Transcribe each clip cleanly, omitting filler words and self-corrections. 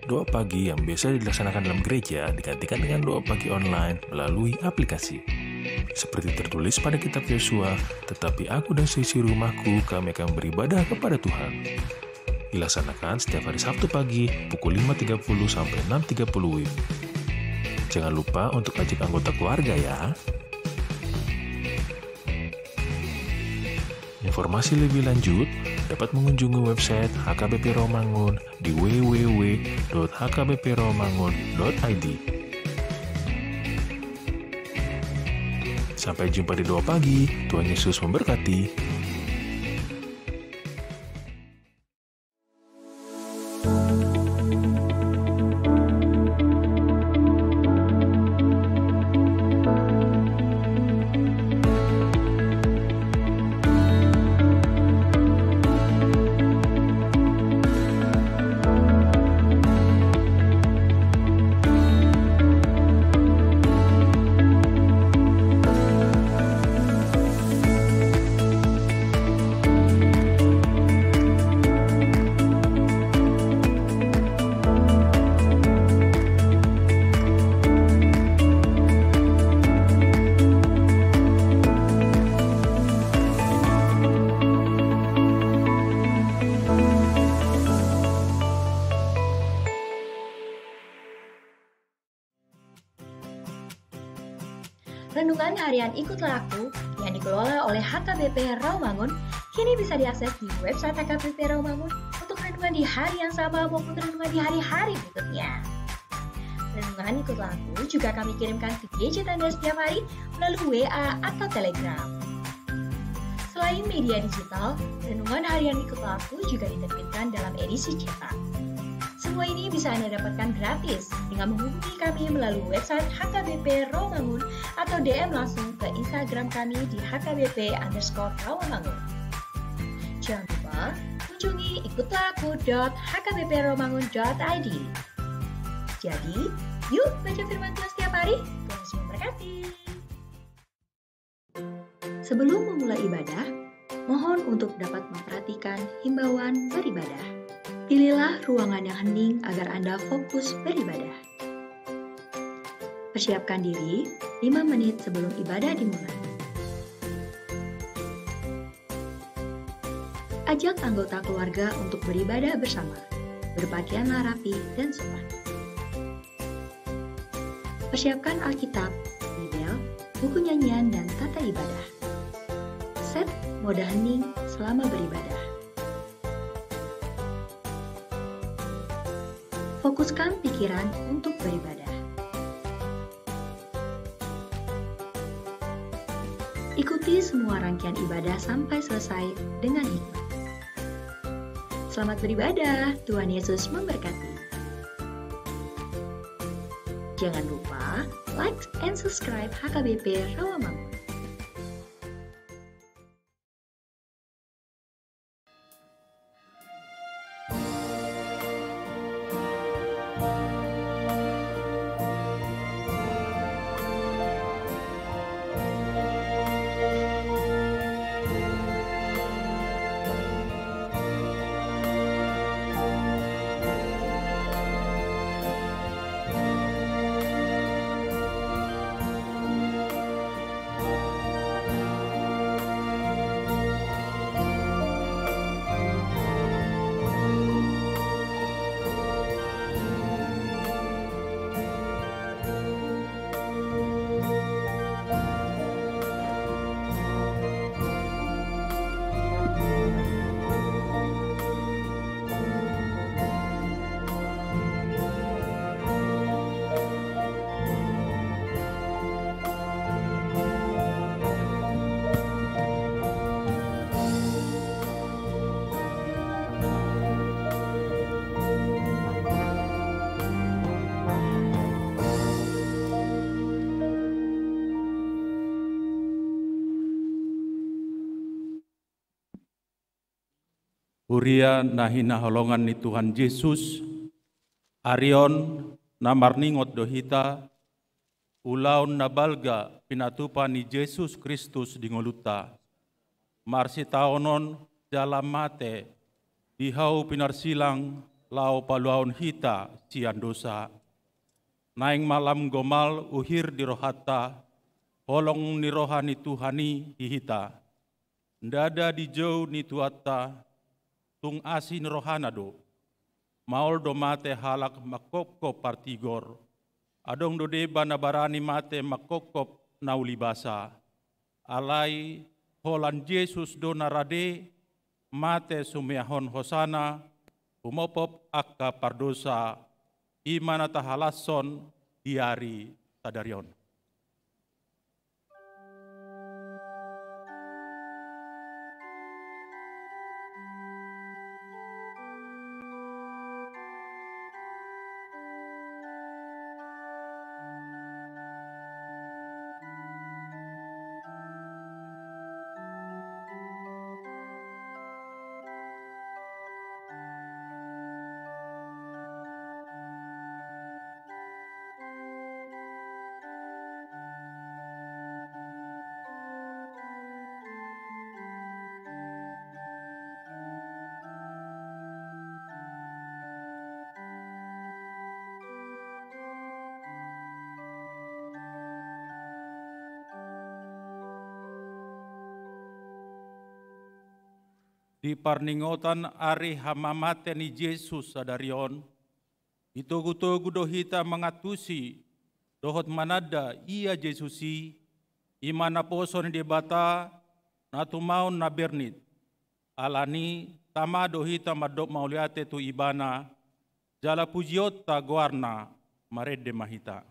Doa pagi yang biasa dilaksanakan dalam gereja digantikan dengan doa pagi online melalui aplikasi. Seperti tertulis pada kitab Yosua, tetapi aku dan seisi rumahku kami akan beribadah kepada Tuhan. Dilaksanakan setiap hari Sabtu pagi pukul 5.30 sampai 6.30 WIB. Jangan lupa untuk ajak anggota keluarga ya. Informasi lebih lanjut dapat mengunjungi website HKBP Rawamangun di www.hkbprawamangun.id. Sampai jumpa di doa pagi. Tuhan Yesus memberkati. Renungan harian Ikutlah Aku yang dikelola oleh HKBP Rawamangun kini bisa diakses di website HKBP Rawamangun untuk renungan di hari yang sama maupun renungan di hari-hari berikutnya. Renungan Ikutlah Aku juga kami kirimkan ke gadget Anda setiap hari melalui WA atau Telegram. Selain media digital, renungan harian Ikutlah Aku juga diterbitkan dalam edisi cetak. Semua ini bisa Anda dapatkan gratis dengan menghubungi kami melalui website HKBP Rawamangun atau DM langsung ke Instagram kami di hkbp_rawamangun. Jangan lupa kunjungi ikutlahku.hkbprawamangun.id. Jadi, yuk baca firman Tuhan setiap hari. Tuhan Yesus memberkati. Sebelum memulai ibadah, mohon untuk dapat memperhatikan himbauan beribadah. Pilihlah ruangan yang hening agar Anda fokus beribadah. Persiapkan diri 5 menit sebelum ibadah dimulai. Ajak anggota keluarga untuk beribadah bersama. Berpakaianlah rapi dan sopan. Persiapkan Alkitab, Bibel, buku nyanyian, dan tata ibadah. Set mode hening selama beribadah. Fokuskan pikiran untuk beribadah. Ikuti semua rangkaian ibadah sampai selesai dengan hikmat. Selamat beribadah, Tuhan Yesus memberkati. Jangan lupa like and subscribe HKBP Rawamangun. Huria nahina holongan ni Tuhan Yesus, Arion namarningot dohita, ulaun nabalga pinatupa ni Yesus Kristus dingoluta, marsi taonon dalam mate, dihau pinarsilang lau paluaun hita sian dosa. Naing malam gomal uhir di rohata, holong ni rohani Tuhani hihita. Ndada di jauh ni tuata, tung asin rohanado. Maul do mate halak makokop partigor. Adong do deba nabarani mate makokop naulibasa. Alai holan Yesus do narade, mate sumiahon hosana, umopop akka pardosa, imana tahalason diari tadarion. Di parningotan ari hamamate ni Yesus sadarion, itugu-tugu dohita mengatusi, dohot manada ia Yesusi, imana poson di bata, natumaun na bernit, alani tama dohita madok mauliate tu ibana, jala pujiota guarna marede mahita.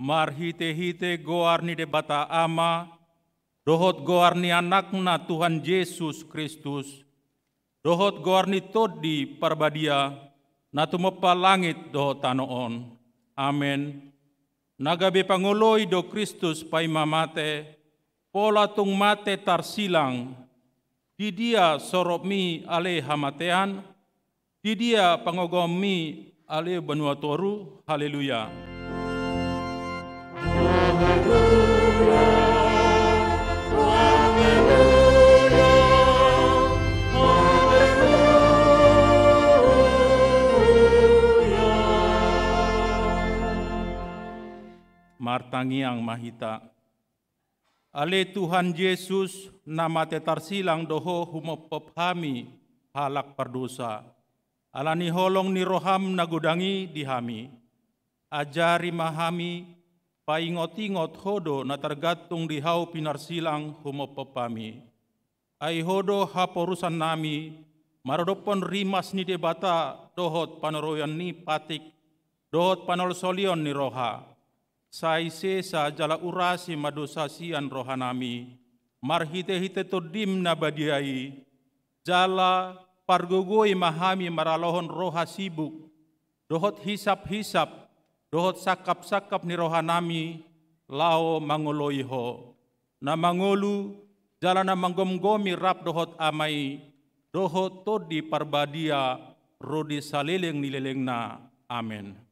Marhite-hite goarni de bata ama, dohot goarni anakna Tuhan Yesus Kristus, dohot goarni todi parbadia, natumopa langit dohot tanoon. Amen. Nagabe panguloi do Kristus paimamate, pola tung mate tarsilang, di dia sorop mi ale hamatean, di dia pangogom mi ale benua toru. Haleluya. Martangiang mahita. Ale Tuhan Yesus nama tetarsilang doho humopophami halak pardosa. Alani holong ni roham nagudangi dihami. Ajari mahami paingot-ingot hodo na tergantung di hau pinarsilang humo pepami. Ai hodo haporusan nami, marodopon rimas ni debata dohot panoroyan ni patik, dohot panolsolion ni roha. Sai sesa jala urasi madosasian rohanami, marhite-hite to dim na badiai, jala pargogoi mahami maralohon roha sibuk, dohot hisap-hisap, dohot sakap-sakap ni rohanami, lao mangoloiho. Na mangolu, jala na manggomgomi rap dohot amai, dohot to di parbadia, rodi saleleng nileleng na. Amen.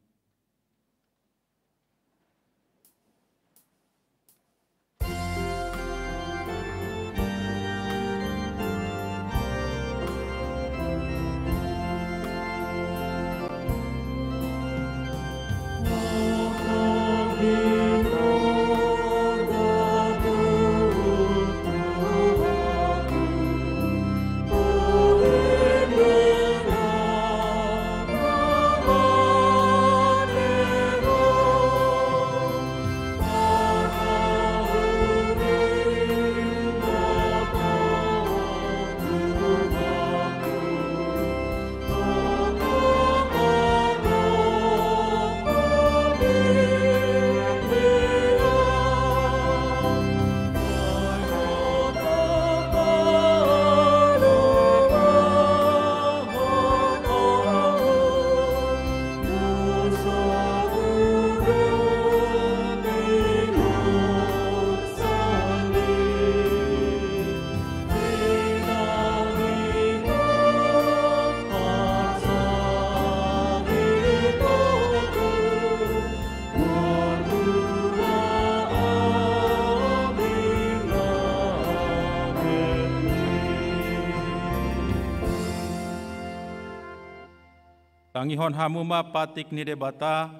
Tangihon hamuma patik ni debata,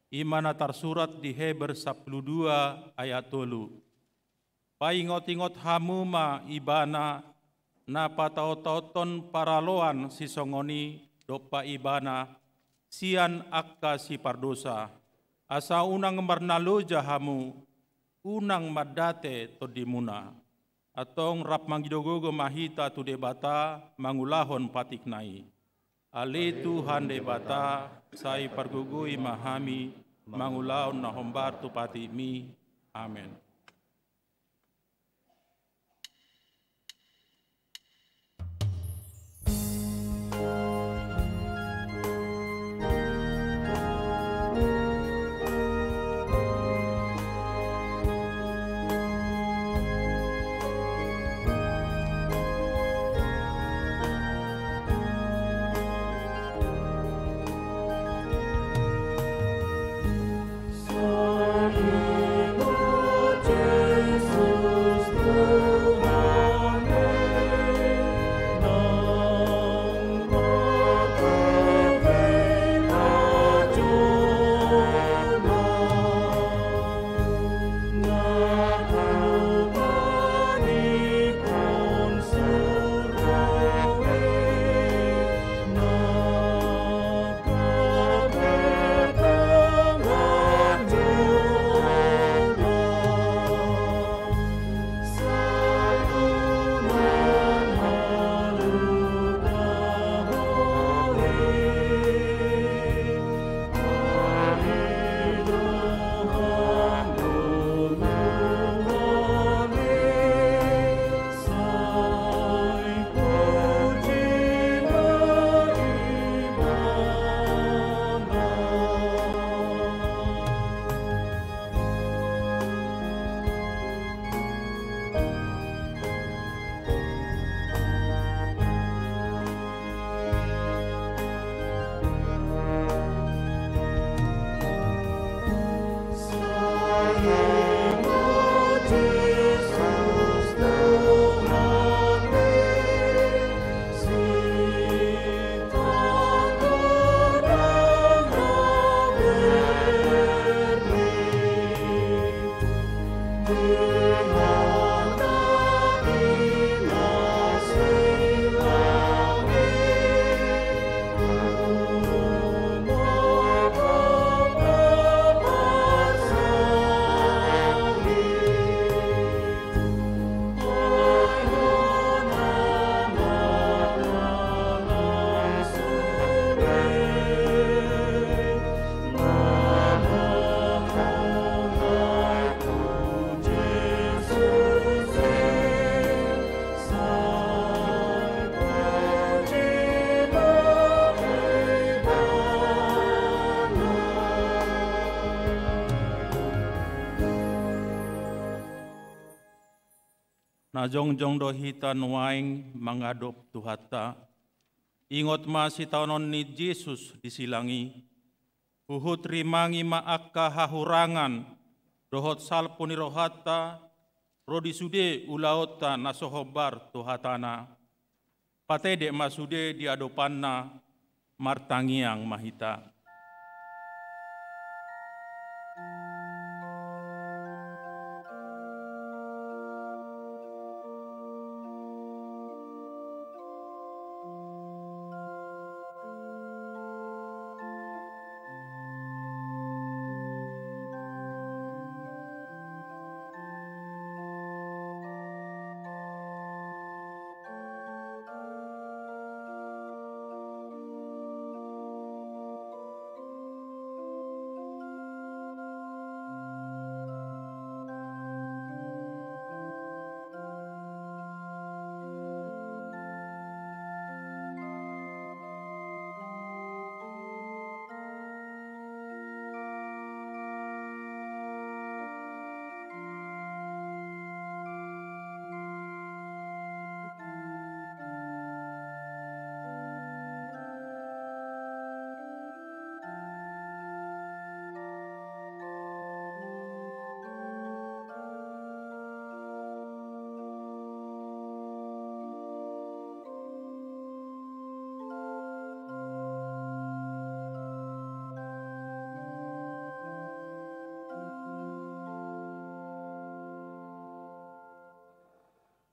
imana tersurat di Heber 12 ayat 3. Paingot-ingot hamuma ibana, na patautoton paraloan sisongoni dopa ibana, sian akka si pardosa, asa unang marnalo jahamu, unang madate to dimuna, atong rap manggidogogo mahita tu debata, mangulahon patik nai. Ale Tuhan debata, sai pargugui mahami, mangulaon na hombar tu pati mi. Amen. Na jongjong do hita nuaing mangadop tuhata. Ingot masih taonon ni Yesus disilangi. Uhut rimangi maakka hahurangan. Dohot salpuni rohata. Rodi sude ulaota nasohobar tuhatana. Patede masude diadopanna martangiang mahita.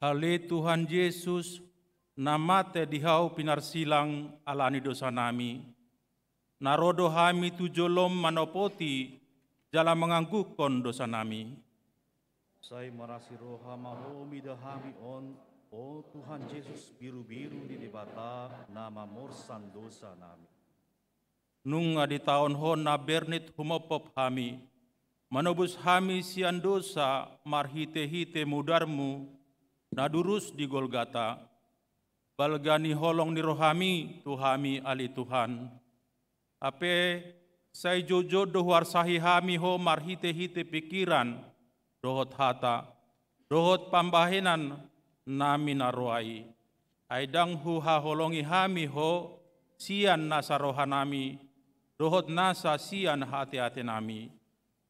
Ale Tuhan Yesus, namate dihau pinarsilang alani dosa nami. Narodo hami tujolom manopoti, jala menganggukon dosa nami. Saya marasi roha mahomi dahami on, o Tuhan Yesus biru-biru di debata nama morsan dosa nami. Nung adi taon hon na bernit humopop hami, manobus hami sian dosa marhite-hite mudarmu, nadurus di Golgata, balgani holong ni rohami tuhami ali Tuhan. Ape say jojo dohwar sahi hami ho marhite-hite pikiran, dohot hata, dohot pambahenan nami naroai. Aidang hu haholongi hami ho sian nasa rohanami, dohot nasa sian hati-hati nami,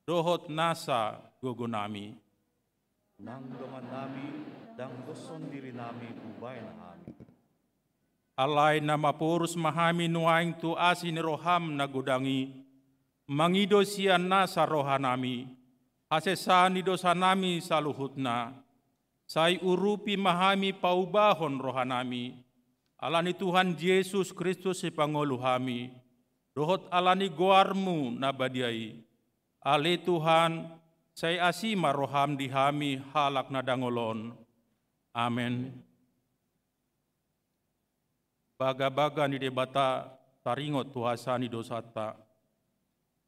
dohot nasa gogo nami. Nang dongan nami, dang doson diri nami ubay na hami. Alay na mapurus mahami nuaing tu asin roham na gudangi, mangido siyan na sa rohanami, asesani dosa nami sa luhut na, say urupi mahami paubahon rohanami, alani Tuhan Yesus Kristus si Panguluhami, dohot alani goarmu na badiai, ale Tuhan, say asima roham dihami halak na dangolon. Amen. Baga-baga ni debata taringot tuhasa ni dosata.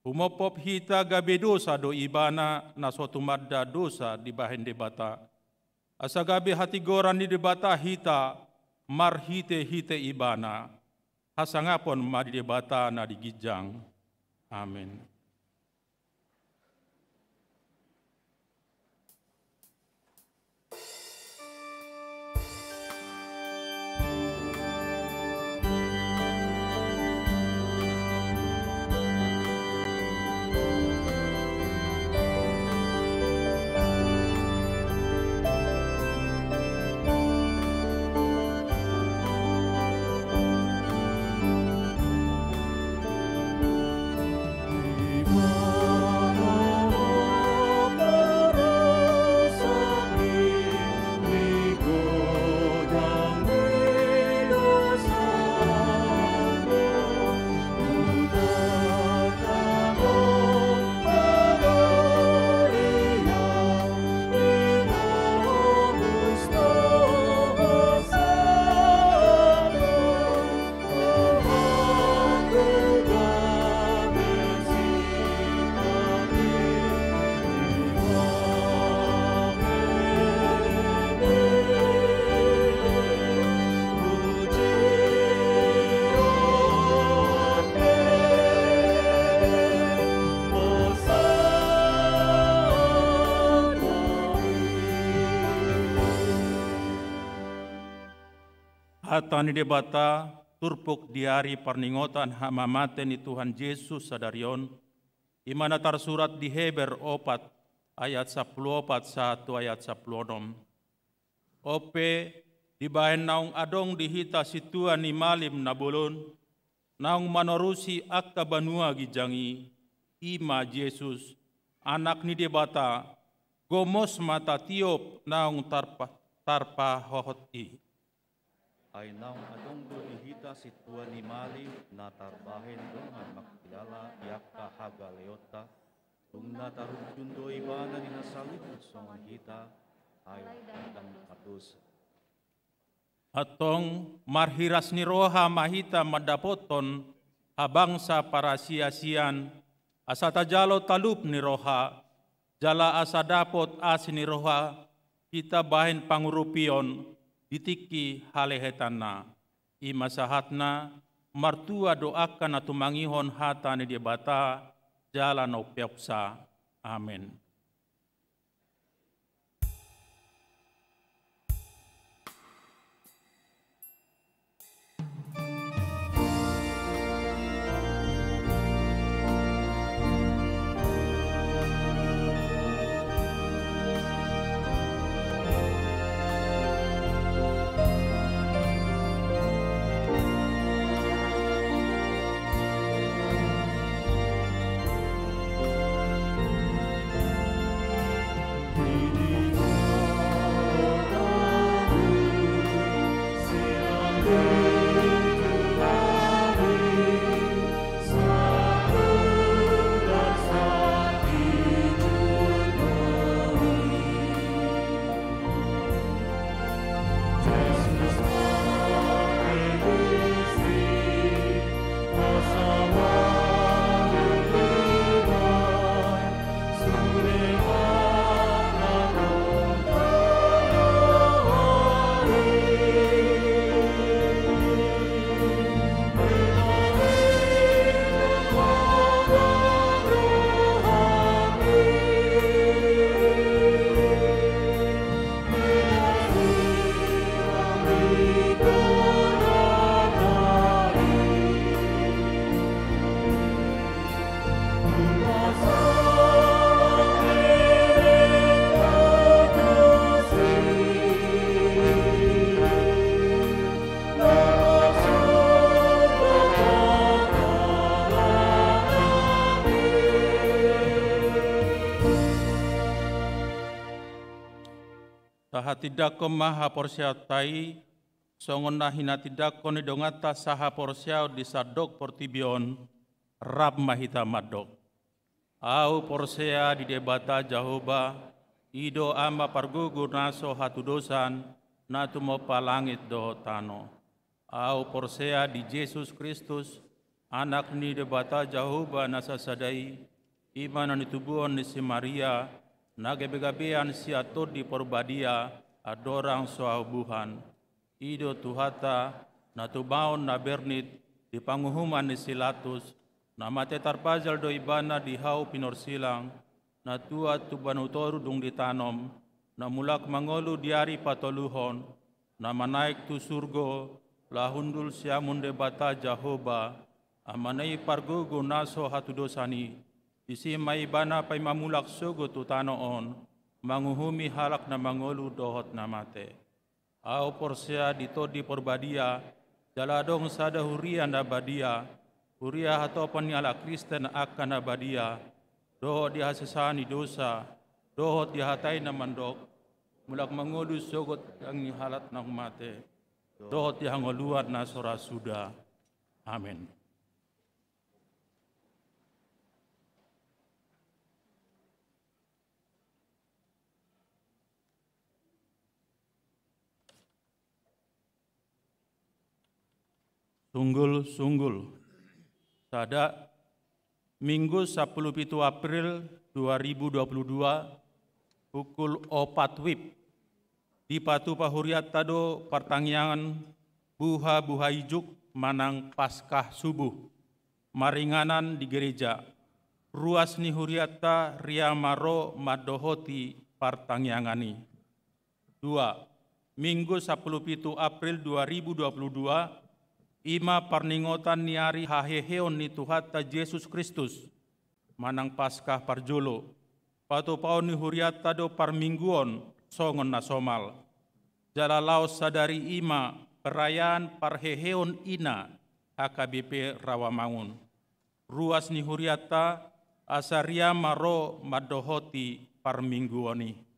Humopop hita gabe dosa do ibana na suatu madda dosa di bahen debata. Asa gabe hati goran ni debata hita marhite-hite ibana. Hasangapon madi debata na digijang. Amen. Hatani debata turpuk diari perningotan hama mate ni Tuhan Yesus sadarion, imana tersurat di Heber 4 ayat 14 1 ayat 16. Ope dibahen naung adong dihita situa ni malim nabulun, naung manorusi akta banua gijangi, ima Yesus, anak ni debata, gomos mata tiop naung tarpa hohoti. Ay naung adong do dihita si Tuan ni Mali na tarbahen dongan makilala yakka haga leota kung natarugdun do ibana ni nasalibut songan hita ay dan patus. Atong marhiras ni roha mahita madapoton habangsa para sia-sian asata jalo talup ni roha jala asa dapot as ni roha kita bahin pangurupion ditiki halehetana ima sahatna martua doakan atu mangihon hata ni dia bata jala no peoksa. Amin. Tahatidak maha porsiatai songon nahina tidak koni dongata saha porsiau di sadok portibion rab mahita madok. Au porsia di debata Jahoba ido ama pargugu naso hatu dosan natu mo palangit do tano. Au porsia di Yesus Kristus anak ni debata Jahoba nasa sadai iman ni tubuhon ni si Maria nagebe-gebean si atur di porbadia adorang soabuhan ido tuhata natubaon na bernit di panguhuman ni silatus na mate tarpazal do ibana di hau pinorsilang na tua tubanutoru dung ditanom na mulak mangolu diari patoluhon na manaik tu surgo lahundul siamun debata Jahoba amanai pargugu naso hatu dosani isi may bana pay mamulak sugo tutanoon, manguhumi halak na mangolu dohot na mate. Au porsia dito di porbadia, daladong sada huria na badia, huria hatopan ni ala Kristen akan na badia, dohot di hasesani dosa, dohot di hatay na mandok, mulak mangolu sugot ang halat na mate, dohot di hangoluan na sorasuda. Amin. Sunggul-sunggul. Sada Minggu 17 April 2022 pukul 4 WIB di Patu Pahuriat Tado pertangyangan buha ijuk manang Paskah subuh maringanan di gereja ruas ni huriata ria maro madohoti partangyangani. 2. Minggu 17 April 2022, ima parningotan niari haheheon ni Tuhatta Yesus Kristus, manang Paskah parjolo, patu paon ni huriata do parmingguon songon nasomal. Jalalaos sadari ima perayaan parheheon ina HKBP Rawamangun. Ruas ni huriata asaria maro madohoti parmingguoni.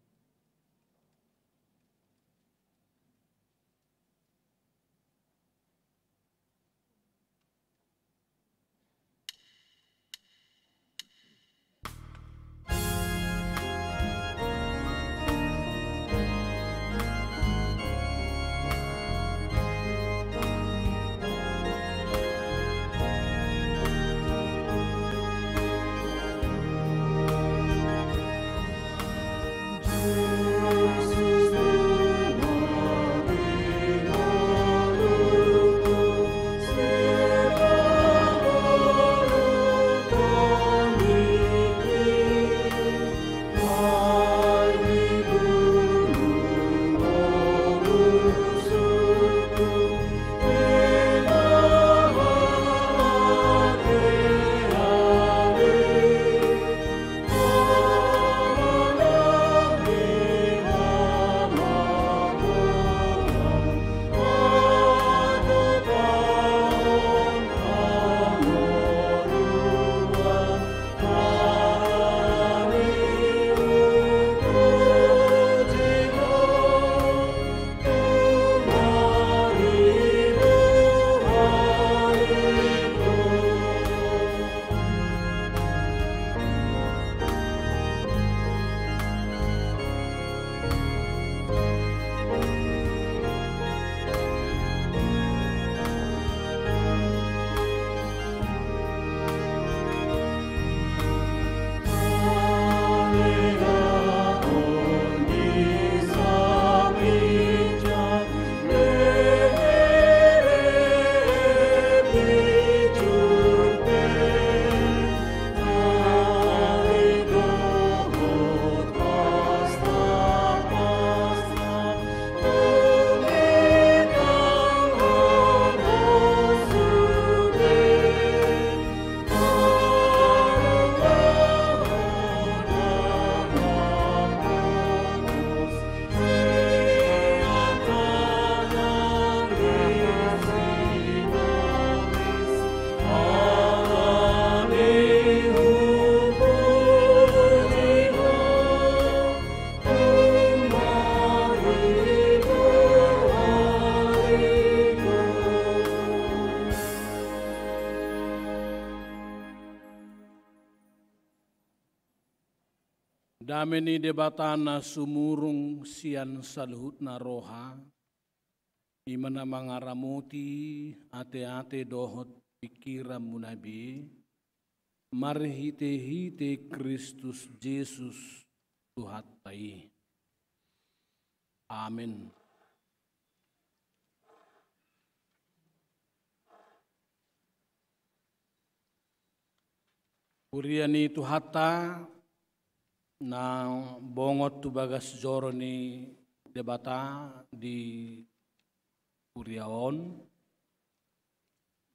Dameni debatana sumurung sian saluhutna roha, imana mangaramuti ate-ate dohot pikiran munabi, marhite-hite Kristus Yesus Tuhattai. Amin. Kuriani Tuhatta na bongot tu bagas joro ni debata di Kuriaon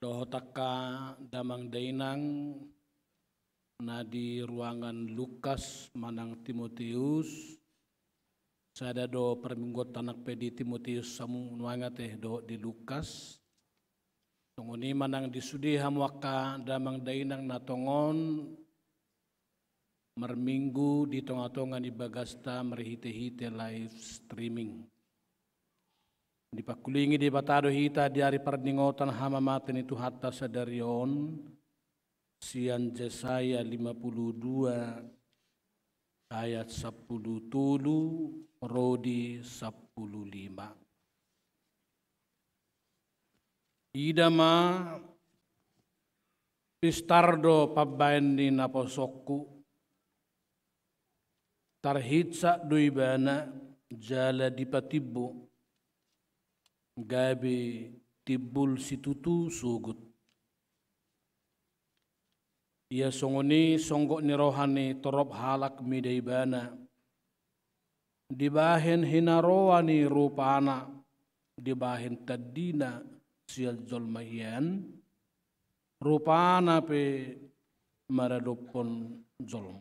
dohotaka damang dainang na di ruangan Lukas manang Timotius sada do perminggot tanak pedi Timotius samu nuanga teh do di Lukas tongoni manang disudi hamwaka damang dainang na tongon merminggu di tonga-tonga di Bagasta merhite-hite live streaming. Di pakulingi di batado hita di hari pardingotan hama maten itu hatta sadarion sian Yesaya 52 ayat 10 tulu rodi 15. Idama pistardo pabain di naposokku tarhitsa duibana jala dipatibbo gabe tibbul situtu sugut. Ia songoni songgok ni rohani torop halak midaibana dibahin hinaroani rupana, dibahin tadina sial jolmahian, rupana pe maradopon jolm.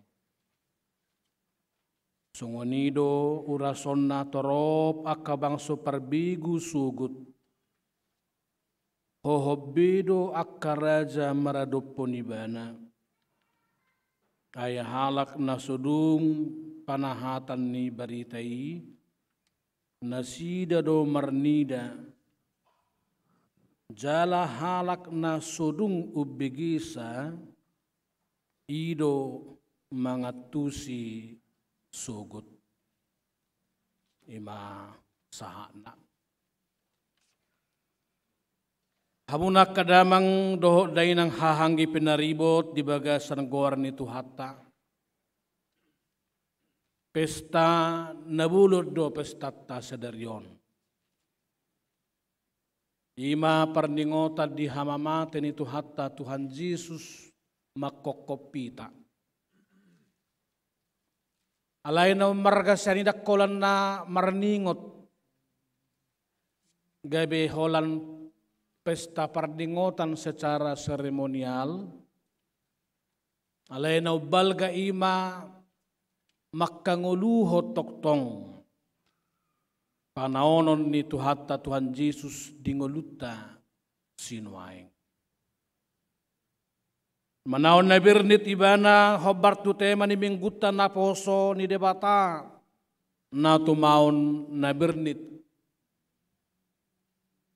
Sungonido urasonna torop akabang superbigu sugut. Hohobbido akkaraja maradopon ibana. Ay halak na sudung panahatan ni baritai. Nasida do marnida. Jala halak na sudung ubigisa. Ido mangatusi sugut. Ima sahana. Hamunak kadamang doho day ng hahanggi pinaribot di bagasan gowar ni Tuhata. Pesta nabulod do pestata sa daryon. Ima parningota di hamamate ni Tuhata Tuhan Jesus makokopita. Alay na marga siya ni dakolan na marningot. Gabi holan pesta pardingotan secara seremonial. Alay na balga ima makanguluho toktong. Panaonon ni Tuhata Tuhan Jesus dingoluta sinuaing. Manaon na birnit ibana hobar tu tema ni mingguta na poso ni debata na tumaon na birnit.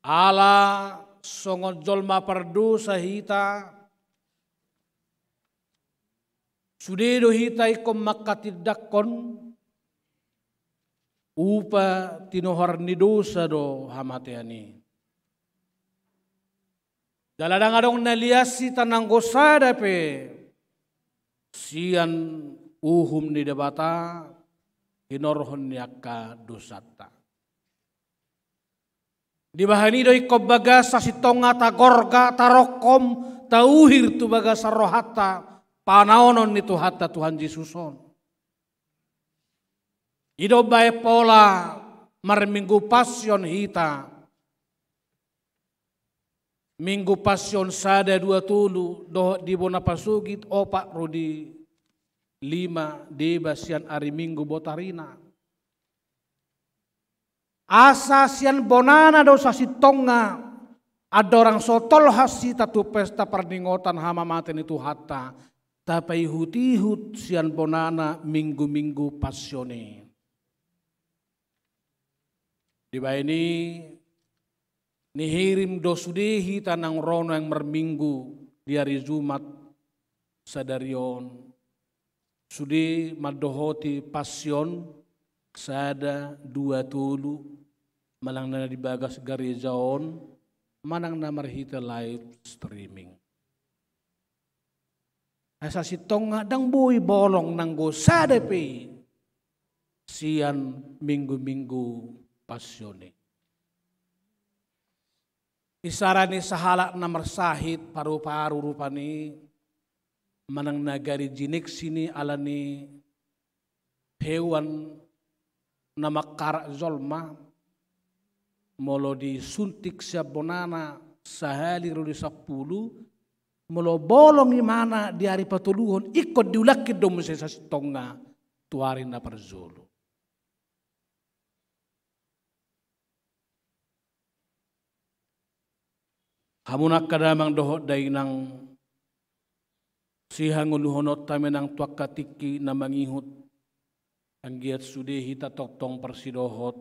Ala songon jolma pardu sa hita sudido hita ikom makatidakon upa tinohar ni dosa do hamateani. Daladang adong naliasi tanang gosada pe sian uhum ni debata hinorhon niaka dosata. Di bahani doi kobaga sa sitonga tagorga tarokom tauhir tu baga sa rohata panaonon ni Tuhata Tuhan Yesuson. Ido bae pola marminggu pasyon hita. Minggu pasyon sada 20 doh di bona pasugit opak rodi 5 deba sian ari minggu botarina. Asa sian bonana do sa sitonga ada orang sotol hasi tatu pesta pardingotan hama maten itu hatta tapi hutihut sian bonana minggu-minggu pasyone. Di ini nihirim dosudehi tanang rono yang merminggu di hari Jumat sadarion. Sude madohoti pasyon sada 20 malang na dibagas garijaon manang na marhita live streaming. Asa sitong nga dang buhay bolong nang go sada pe siyan minggu-minggu pasyone. Isarani sahala na marsahit paru-paru rupani manang nagari jinik sini alani hewan na makara zolma molo di suntik siya bonana sahali rodi 10 molo bolong imana di hari patuluhon ikot diulakid dong sa sitonga tuarin na parzolo. Hamunak kadamang dohot day ng sihanguluhonot tamen ng tuakatiki na mangihut ang giat sudehi tatoktong persidohot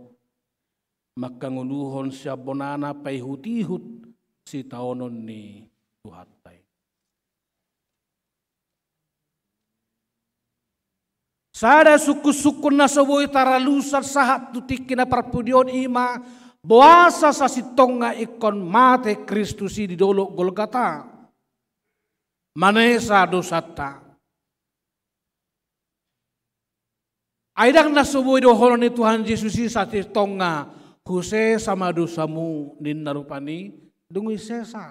makanguluhon siya bonana payhutihut si taonon ni Tuhatay. Sada suku-suku na sawoy taralusat sahat tutiki na parpudion ima buasa sa sitong nga ikon mate Kristusi di dolo Golgata. Manesa dosata. Aidang nasuboy dohon ni Tuhan Yesusi sa sitong nga Huse sama dosamu nin narupani dungoy sesa.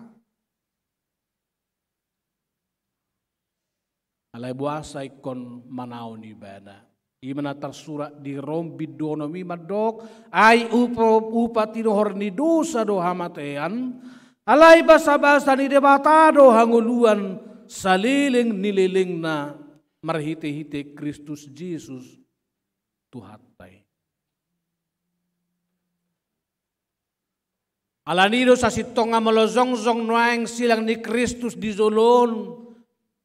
Alay buasa ikon manaw ni bana. Imana tersurat di Rom bidonomi madok ai upati dohor ni dosa do hamatean alai basa-basa ni debata do hanguluan saliling nililing na marhite-hite Kristus Yesus tuhatai. Alanido sa sitonga molozong-zong noang silang ni Kristus di zolon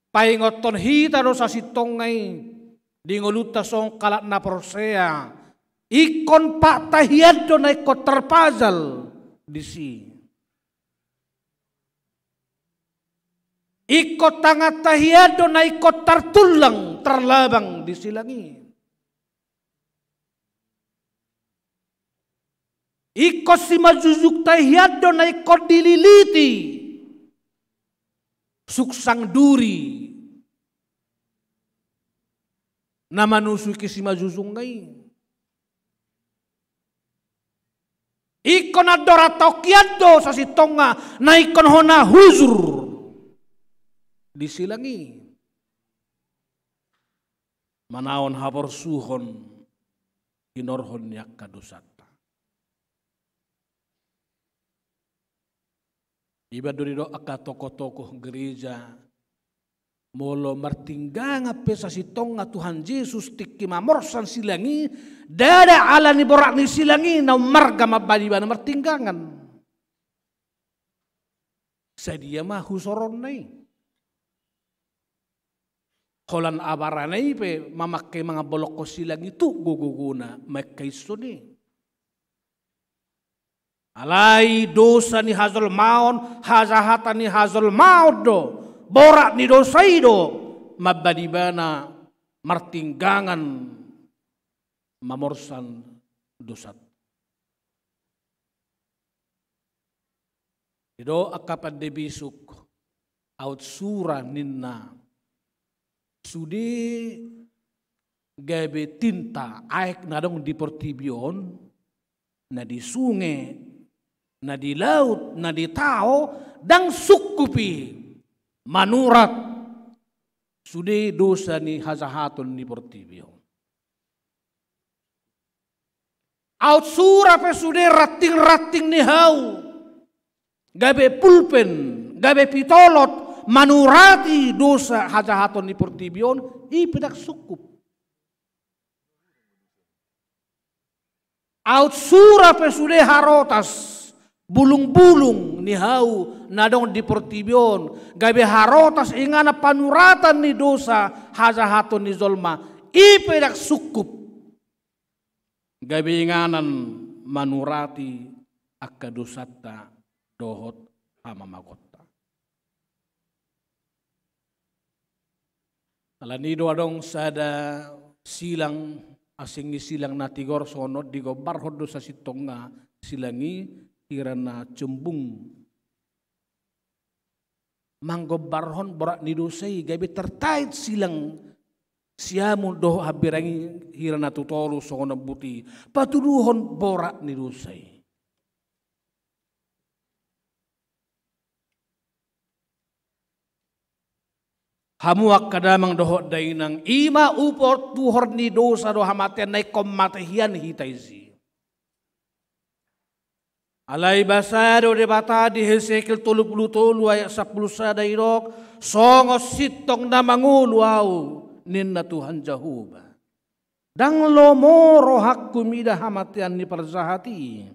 paingoton hita do sa sitongay di ngoluta song kalat na persea ikon pak tahiyad do na ikot terpazal di si ikot tangat tahiyad do na ikot tertulang terlabang di silangi ikot si majuzuk tahiyad do na ikot dililiti suksang duri na manusu kisi majuzung ngay. Ikon adora tokiado sa sitonga na ikon hona huzur disilangi. Manaon habor suhon kinorhon yak kadosata. Iba durido aka tokoh-tokoh gereja molo martinggang ape sa sitong nga Tuhan Yesus tiki mamorsan silangi dada ala ni borak ni silangi na marga mabaliba na martinggangan sa dia mah husoron nai holan abaranay pe mamakai mga bolok ko silangi tu guguguna makaiso ni alai dosa ni hazol maon hazahatan ni hazol maon do borak ni dosaido mabadibana martinggangan mamorsan dosat. Ido akapan debisuk out sura ninna sudi gabe tinta aek nadong di portibion na di sungai na di laut na di tao dang sukupi manurat sude dosa ni hazahaton ni portibio. Out sura pe sude rating-rating ni hau. Gabe pulpen, gabe pitolot, manurati dosa hazahaton ni portibion, ipidak sukup. Out sura pe sude harotas. Bulung-bulung ni hau nadong di portibion gabe harotas ingana panuratan ni dosa hazahaton ni zolma ipedak sukup gabe inganan manurati akka dosata dohot ama magotta alanido adong sada silang asing silang natigor sono digobar hodo sa sitonga silangi kirana cembung manggobarhon borak nidosai gabe tertait silang siamu doh habirangi hirana tutoru songona buti patuduhon borak nidosai hamuak kadamang dohot dainang ima upor tuhor ni dosa do hamatian naik komatahian hitaisi alai basado debata di Hesekiel 33 ayat 10 sadairok songos sitong na mangulu au ninna Tuhan Jehovah dang lomoro hakku mida hamatian ni parzahati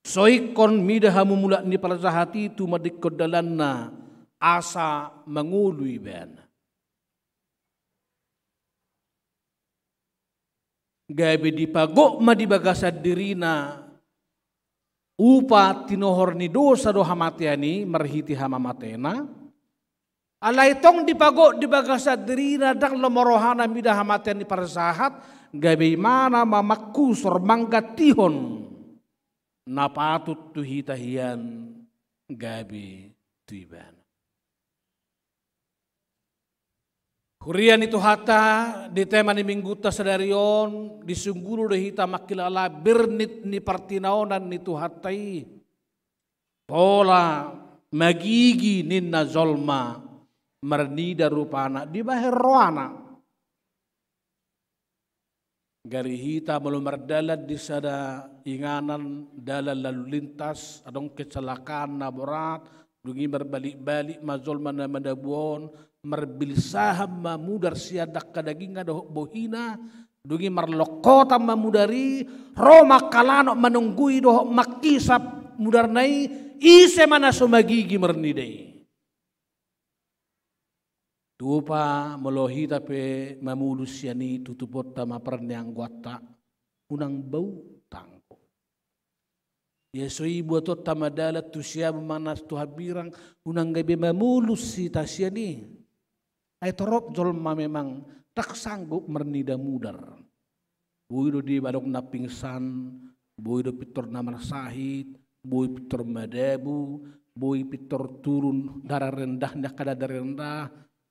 soikon mida hamumula ni parzahati tu madikodalanna asa mangului ben gabe dipagok madibagasa dirina upa tinohor ni dosa do hamatiani marhiti hamamatena alai tong dipagok dibagasad dirina dang lomorohana mida hamatiani parsahat gabe mana mamakku sor manggatihon napatut tuhitahian gabe tuiban Hurian itu hata di tema ni mingguta sadarion disunggulu do hita makilala bernit ni partinaonan ni tuhatai pola magigi ninna zolma marnida rupana di bahir roana Gari hita belum berdalat di sada inganan dalam lalu lintas adong kecelakaan naborat dungi berbalik-balik mazol mana madabuon merbilsaham mamudar siadak kadaginga doh bohina dungi marlokota mamudari Roma kalano menunggui doh makisap mudarnai ise mana somagigi mernidai. Tupa melohi tapi mamulus yani tutupot tama pernyang guata unang bau tangko. Yesoi buatot tama dalat tu siya manas tu habirang unang gabi mamulus si tasyani. Ay torop jolma memang tak sanggup mernida mudar. Buido di balok na pingsan, buido pitor na marsahit, bui pitor madabu, bui pitor turun darah rendahnya kada darah rendah.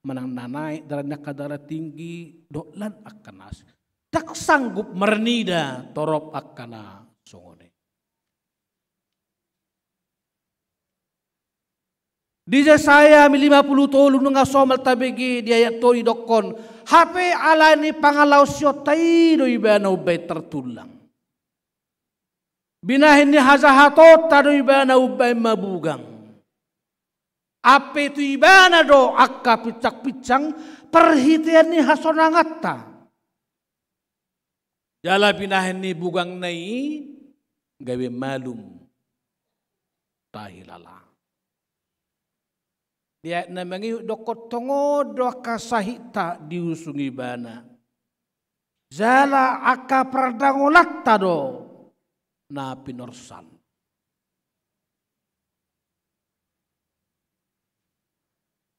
Manang nanai darahnya kadara tinggi doklan akanas tak sanggup mernida torop akana songone. Dija saya 50 tolu nunga somal tabegi dia tori dokon HP alani pangalau syotai do ibana ubay tertulang. Binahin ni hazahatot tado ibana ubay mabugang. Apa itu ibana do akka picak-picang perhitian ni hasonangatta. Jala binahin ni bugang nai gawe malum tahilala. Dia namangi dokot tongo do kasahita diusung ibana. Jala akka pradangolatta do na pinorsan.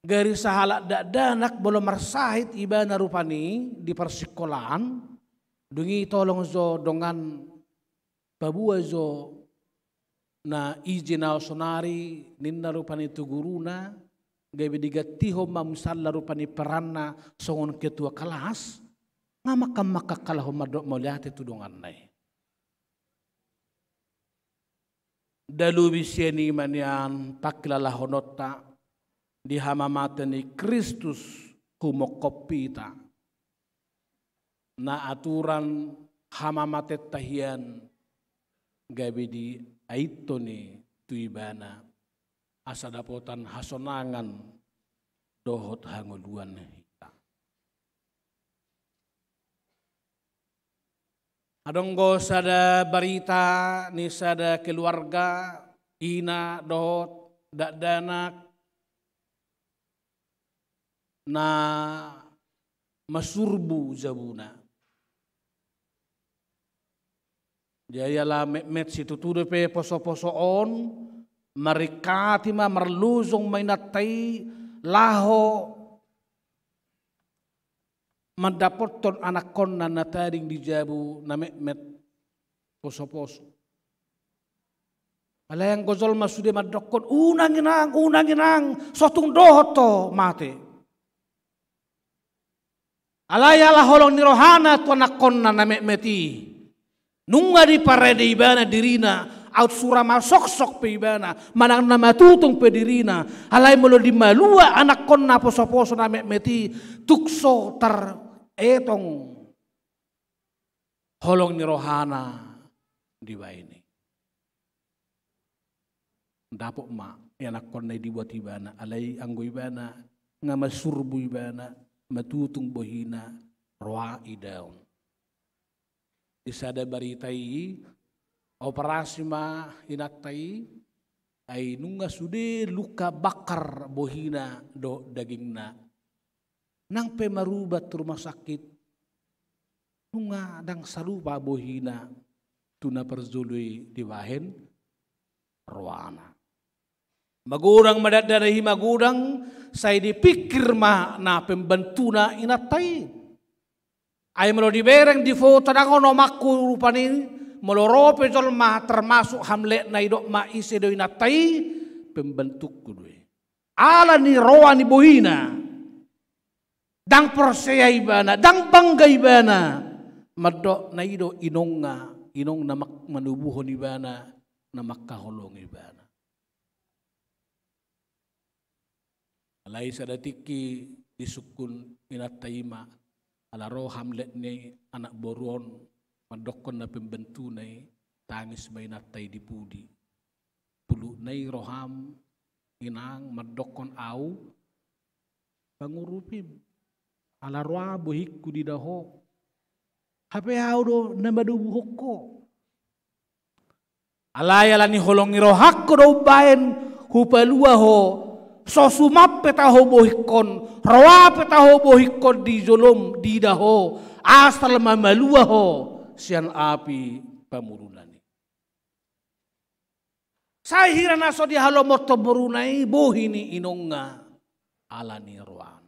Gari sahalak danak belum marsahit ibana rupani di persekolahan dungi tolong zo dengan babua zo na izin sonari ninna rupani tu guruna gawe digatiho mamsalla rupani peranna songon ketua kelas ngamakam makakalah madok moliate tu dongan nai dalu bisieni manian pakilalah honota di hamamateni Kristus kumokopita na aturan hamamate tahian gabi di aitoni tuibana asa dapotan hasonangan dohot hangoluan hita. Adonggo sada barita ni sada keluarga ina dohot danak na masurbu zabuna. Jayala met situ tudo pe poso-posoon merikati ma merluzong mainatai laho mendapoton anak konna na taring dijabu na met poso-poso. Alayang gozol masude madokon unang-inang sotung dohoto mate. Alayalah holong nirohana tu anak konna na meti. Nunga di parede ibana dirina. Out surama sok-sok pe ibana. Manang na matutong pe dirina. Alay molo di malua anak konna poso-poso na meti. Tukso tar etong holong nirohana di baini. Dapok ma anak konna dibuat ibana. Alay anggo ibana. Nga masurbu ibana. Matutung bohina roa idaun. Isada baritai operasi ma inatai ay nunga sude luka bakar bohina do dagingna. Nang pemarubat rumah sakit nunga dang sarupa bohina tuna perzului diwahen roana. Magurang madadarahi magurang saya dipikir mah na pembentuna inatai. Ay melo dibereng di foto dangono makku rupani melorope jol mah termasuk hamlet na idok ma ise do inatai pembentuk kudue. Ala ni roa ni bohina. Dang persea ibana, dang bangga ibana. Madok na ido inong na manubuhon ibana na makaholong ibana. Alai sadatiki disukun inataima Alaro Hamlet ni anak boron madokon na pembentu na tangis may natay di pudi. Pulu na roham inang madokon au pangurupim. Alarwa buhik ku di daho. Hape au do namadu buhok ko. Alaya ni holong rohak ko do baen hupalua ho. So sumap petaho bohikon, rawa petaho bohikon di jolom di daho, asal mamalua ho sian api pamurunani. Saya hira naso di halomot tomurunai bohini inonga alani ruan.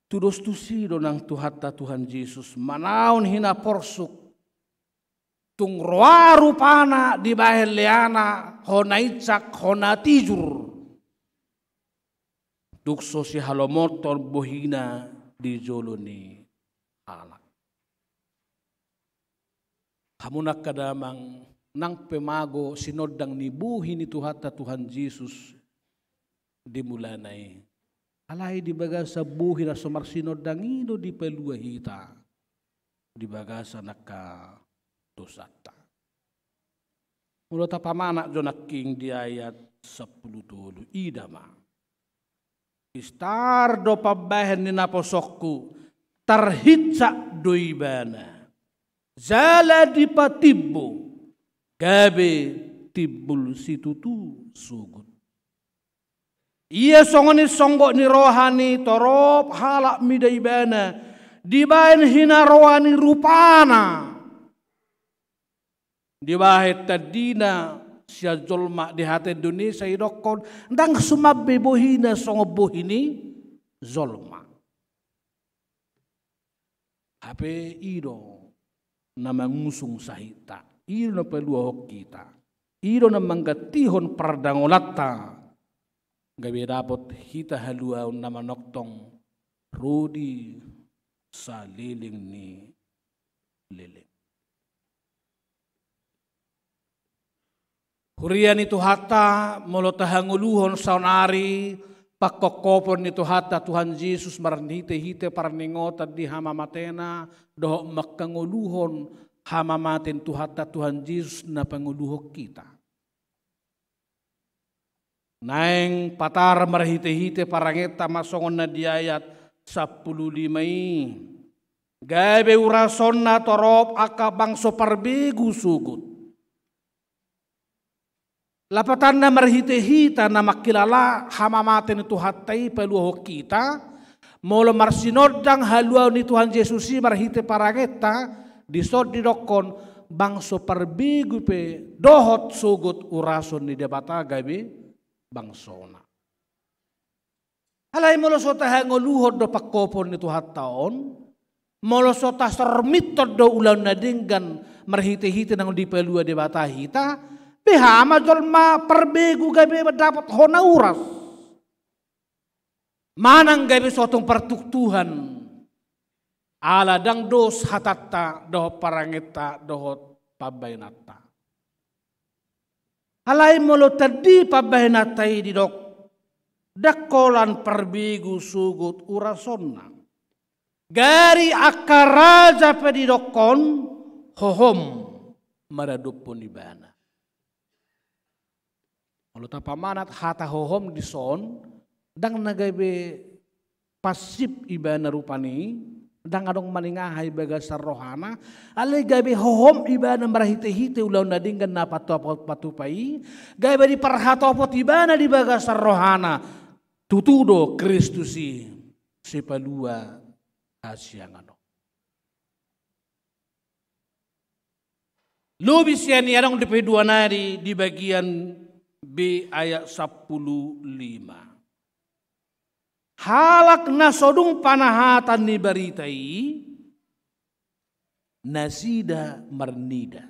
Tudos tusi donang tuhata Tuhan Yesus manaun hina porsuk. Tung roa rupana di bahen leana hona icak hona tijur. Dukso si halomotor bohina di joloni anak. Hamunak kadamang nang pemago sinodang nibuhi ni tuhata Tuhan Yesus dimulanay. Alay di baga sa buhi na sumarsinodang ino di pelua hita. Di baga sa naka dosata. Mulata pamanak jonaking di ayat 10 idama. Istar do pabahen ni naposokku tarhitsa doibana. Zala di patibbo gabe tibbul situtu sugut. Ia songoni songgok ni rohani torop halak midaibana dibahen hina rohani rupana. Di bahet tadina siya jolma di hati Indonesia idokon dang sumabe bohina songo bohini zolma. Hape ido na mangusung sahita, ido na peluah kita, ido na manggatihon pardangolata, gabi dapat hita halua na manoktong rodi sa liling ni liling. Hurian itu hata molotahanguluhon saunari pakokopon itu hata Tuhan Yesus marnite-hite parningota di hamamatena doh makanguluhon hamamaten tu hata Tuhan Yesus na panguluho kita. Naeng patar marhite-hite parangeta masongon na di ayat 15. Gabe urason na torop aka bangso parbegu sugut. Lapatan na marhite-hita na makilala hamamaten itu hatai peluho kita. Molo marsinodang haluaw ni Tuhan Yesus si marhite parangeta disod didokon bangso parbigu pe dohot sugut urason ni debata gabi bangsona. Halay molo sota hangoluhod do pakopon ni Tuhan taon. Molo sota sermitod do ulan na dinggan marhite-hite nang di pelua debata hita. Pihama jolma perbegu gabi mendapat hona uras. Manang gabi sotong pertuktuhan. Ala dang dos hatata doh parangeta dohot pabainata. Halay molo tadi pabainata di dok. Dakolan perbegu sugut urasonna. Gari akaraja pedidokon hohom maradupun ibana. Kalau tapamanat hata hohom di son, dang nagabe pasip ibana rupani, dang adong maningahay bagasar rohana, alay gabe hohom ibana marahite-hite ulaw na dinggan na patupay, gabe di parhatopot ibana di bagasar rohana, tutudo Kristusi si palua asyang ano. Lubis yan yanong dipedua nari di bagian B ayat 15. Halak na sodung panahatan ni baritai nasida marnida.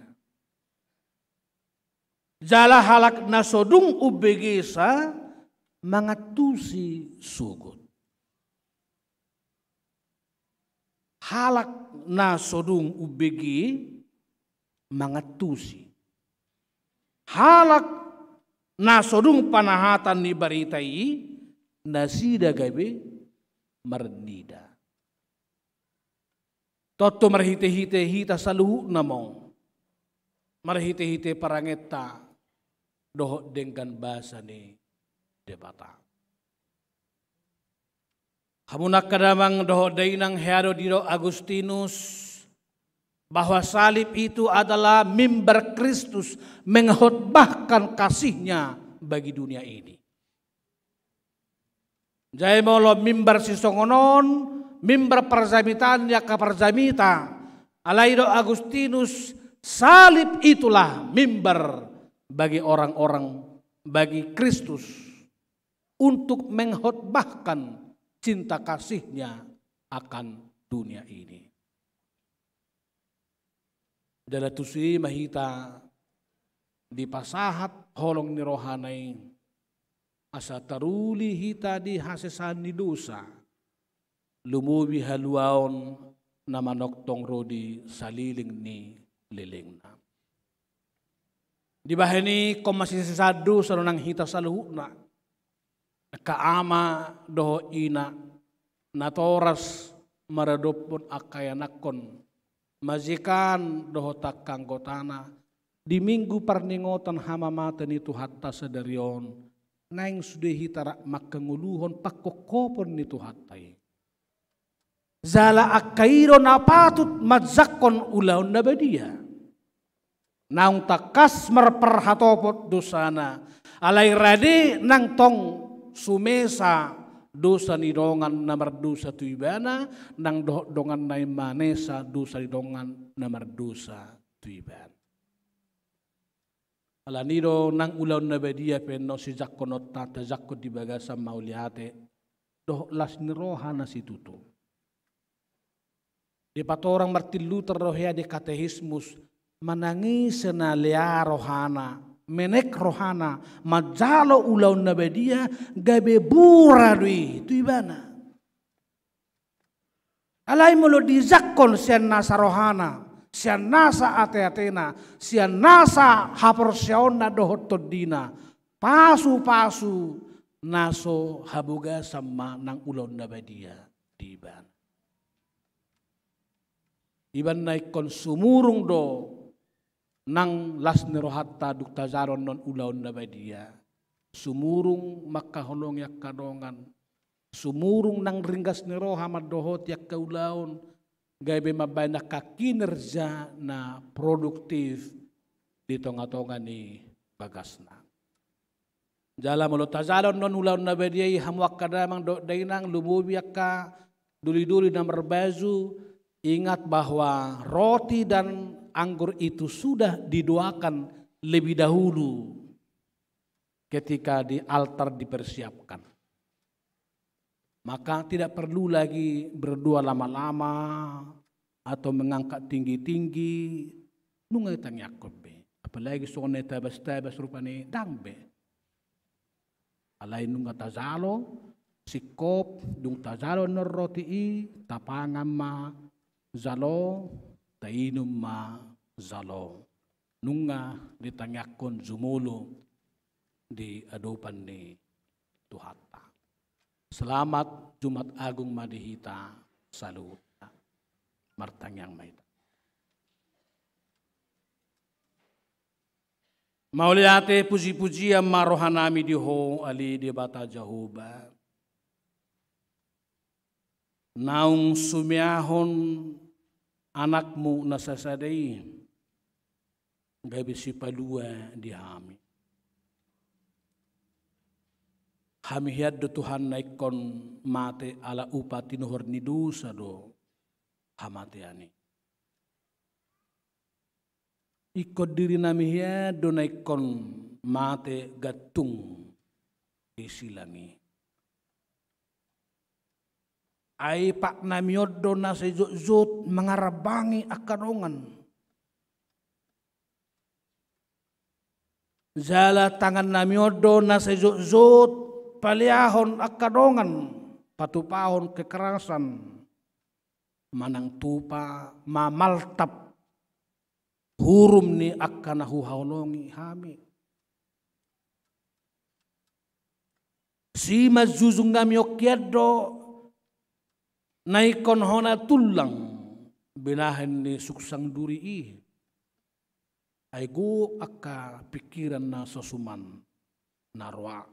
Jala halak na sodung ubegesa mangatusi sugot. Halak na sodung ubegi mangatusi. Halak na sodung panahatan ni baritai nasida gabe mernida. Toto marhite-hite hita saluhu namong. Marhite-hite parangeta doho dengan bahasa ni debata. Hamunak kadamang doho dainang Herodiro Agustinus bahwa salib itu adalah mimbar Kristus menghotbahkan kasihnya bagi dunia ini. Jai molo mimbar sisongonon, mimbar perzamitan ya kaperzamita. Alaido Agustinus, salib itulah mimbar bagi orang-orang, bagi Kristus untuk menghotbahkan cinta kasihnya akan dunia ini. Dalatusi mahita di pasahat holong ni rohanay asa taruli hita di hasesan ni dosa lumubi haluaon na manoktong rodi saliling ni lilingna. Di bahani komasisado sa nang hita sa luhuna kaama doho ina natoras maradopon akayanakon majikan doho takang gotana di minggu parningotan hamamatan itu hatta sadarion naing sudah hitara makanguluhon pakokopon nito hatay. Zala akairo na patut madzakon ulaon na badia. Naung takas marperhatopot dosana. Alay radi nang tong sumesa dosa ni dongan namar dosa tuibana nang dongan na manesa dosa ni dongan namar dosa tuibana. Alanido nang ulaw na badia penno si jakkonot tata jakko di bagasa mauliate doh las niroha na si tuto. Di patorang Martin Luther rohya di katehismus manangis na lea rohana menek rohana majalo ulaw na badia gabe buradwi tuibana. Alay mulo di jakkon siyan nasa rohana. Siya nasa ate-atena, siya nasa haporsyaon na dohot todina, pasu-pasu naso habuga sama nang ulon na badia diban. Iban na ikon sumurong do nang las nirohatta dukta zaron non ulon na badia. Sumurong makahulong yak kadongan, sumurong nang ringgas niroha madohot yak kaulaon, gaybe mabay na kakinerja na produktif dito nga tonga ni bagas na. Jala mo tazalon non ulaw na bediyay hamuak ka namang dainang lumubiyak ka duli-duli na merbazu. Ingat bahwa roti dan anggur itu sudah didoakan lebih dahulu ketika di altar dipersiapkan. Maka tidak perlu lagi berdoa lama-lama atau mengangkat tinggi-tinggi. Nungay tang Yakob be. Apalagi soalnya tabas-tabas rupanya dangbe. Alay nung tazalo, sikop, dung tazalo no roti i, tapangan ma zalo, tainum ma zalo. Nunga ditanyakon zumulo di adopan ni Tuhan. Selamat Jumat Agung Madihita salut martangyang maita. Mauliate puji-pujian marohanami diho ali di bata Jehovah. Naung sumiahon anakmu nasasadai gabi si palua dihami. Kami hiad do Tuhan naikon mate ala upati nuhor ni dosa do hamate ani. Ikod diri nami hiad do naikon mate gatung isilangi. Ay pak nami yodo na sa zot mangarabangi akadongan. Zala tangan nami yodo na sa zot paliahon akadongan, patupahon kekerasan, manang tupa, mamaltap, hurum ni akana huhaulongi hami. Si mazuzung nami okyado, naikon hona tulang binahin ni suksang duri aigo akka pikiran na sosuman narwa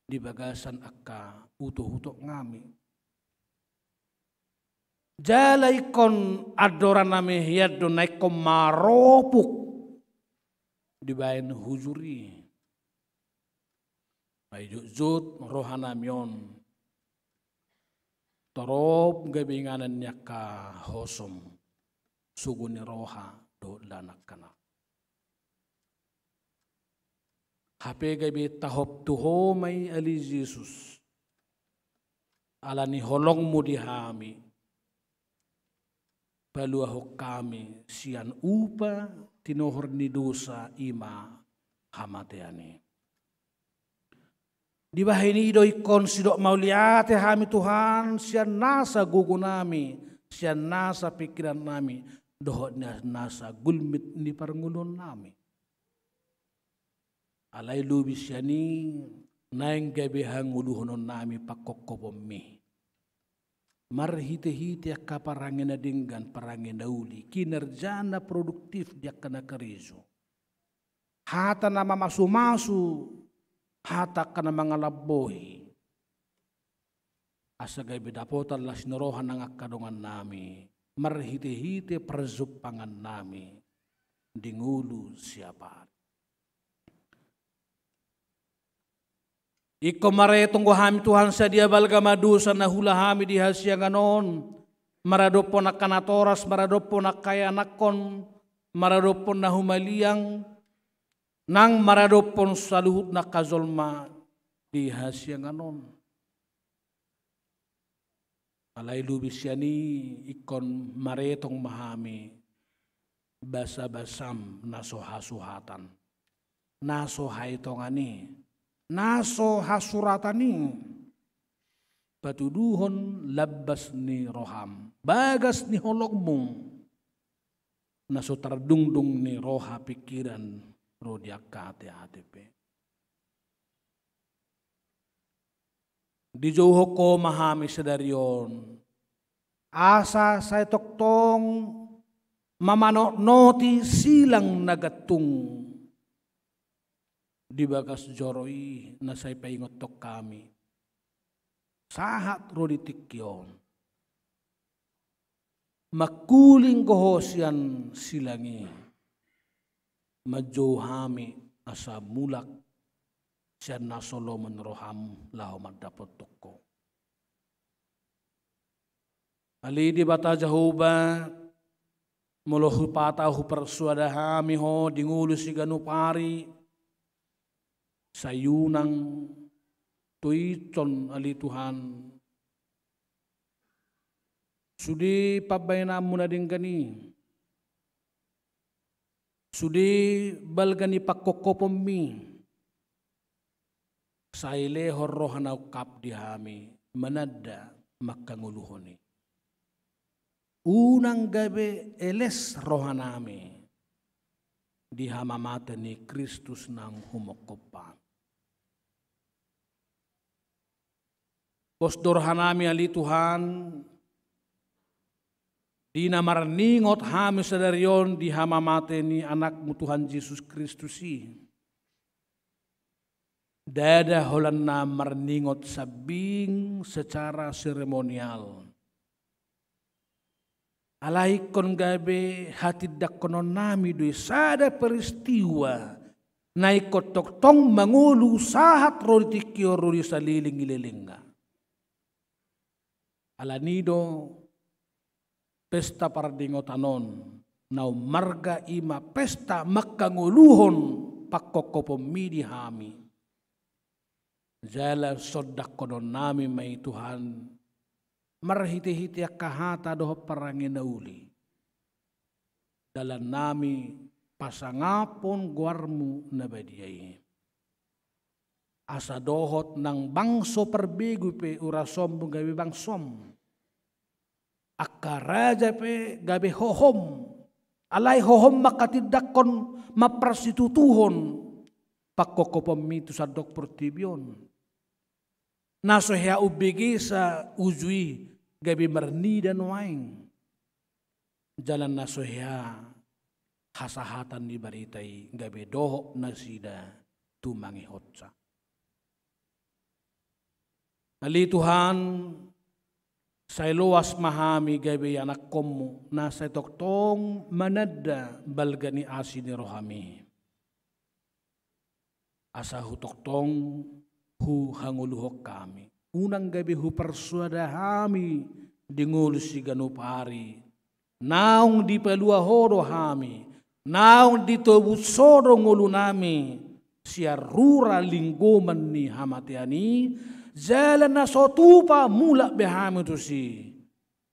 di bagasan akka uto-uto ngami jalay kon adoran nami hiyad do naik kon maropuk di bayan hujuri ay jut rohanamyon torop gabinganan niya ka hosom sugo ni roha do lanak kana. Hape gabi tahop tuho may ali Jesus ala ni holong mo dihami paluahok kami siyan upa tinohor ni dosa ima hamateani. Di bahini doy kon sidok mauliate hami Tuhan siyan nasa gugo nami siyan nasa pikiran nami dohot nasa gulmit ni parngulon nami. Alay lubi siya ni naing gabi hanguluhonon nami pakokopom mi. Marhite-hite ka parangin na dinggan parangin na uli. Kinerja na produktif diak ka nakarizo. Hata na mamasumasu, hata ka na mga laboy. Asa gabi dapotan las norohan ng akadungan nami. Marhite-hite parzupangan nami. Dingulu siapa. Iko maretong hami Tuhan sa dia balga madusa na hula hami di hasya ganon. Maradopo na kanatoras, maradopo na kaya nakon, maradopo na humaliang, nang maradopo sa luhut na kazolma di hasya ganon. Alay lubis yan ni ikon maretong mahami basa-basam nasohasuhatan. Nasohaitong ani. Naso hasuratani patuduhon labas ni roham bagas ni holog mong naso tardungdung ni roha pikiran rodyak kate atepe di jauh ko mahami sedarion asa say toktong mamano noti silang nagatung di bagas joroi na say paingot tok kami. Sahat roditik yon. Makuling kohosyan silangi. Majohami asa mulak siya nasolo menroham laho magdapot toko. Ali di bata jahuba molohu patahu persuadahami ho dingulu si ganupari sayunang tuiton ali Tuhan. Sudi pabayna muna din gani. Sudi balgani pakokopom mi. Saile horrohanaw kap dihami manada makanguluhoni. Unang gabi eles rohanami di hamamata ni Kristus ng humokopan. Posdorhanami ali Tuhan, di na marningot hami sadarion di hamamate ni anak mo Tuhan Jesus Kristus Dada holan na marningot sabing secara seremonial. Alay kon gabi hatidak konon nami doy sada peristiwa na ikotoktong mangulu sahat rotikyo ruri sa liling-ililinga. Alanido pesta pardingotanon na umarga ima pesta makanguluhon pakokopom midi hami. Jala sodak konon nami may Tuhan marhiti-hiti kahata doho parangin na uli. Dalan nami pasangapon guarmu na badiyay. Asa dohot ng bangso perbigu pe urasom mo gabi bangsom. Akaraja pe gabi hohom. Alay hohom makatidakon maprasitutuhon. Pakokopom mito sa doktor tibyon. Naso hea ubigi sa ujui gabi merni dan waing jalan nasohya hasahatan di baritai gabi dohok nasida tumangi hotsa. Ali Tuhan, saya luas mahami gabi anak komu na saya toktong manada balgani asini rohami. Asa hu toktong hu hanguluhok kami. Unang gabi hu persuada hami dingul si ganupari. Naung di pelua horo hami. Naung di tobu soro ngulu nami. Siar rura linggoman ni hamatiani. Jalan na sotupa mula behami tu si.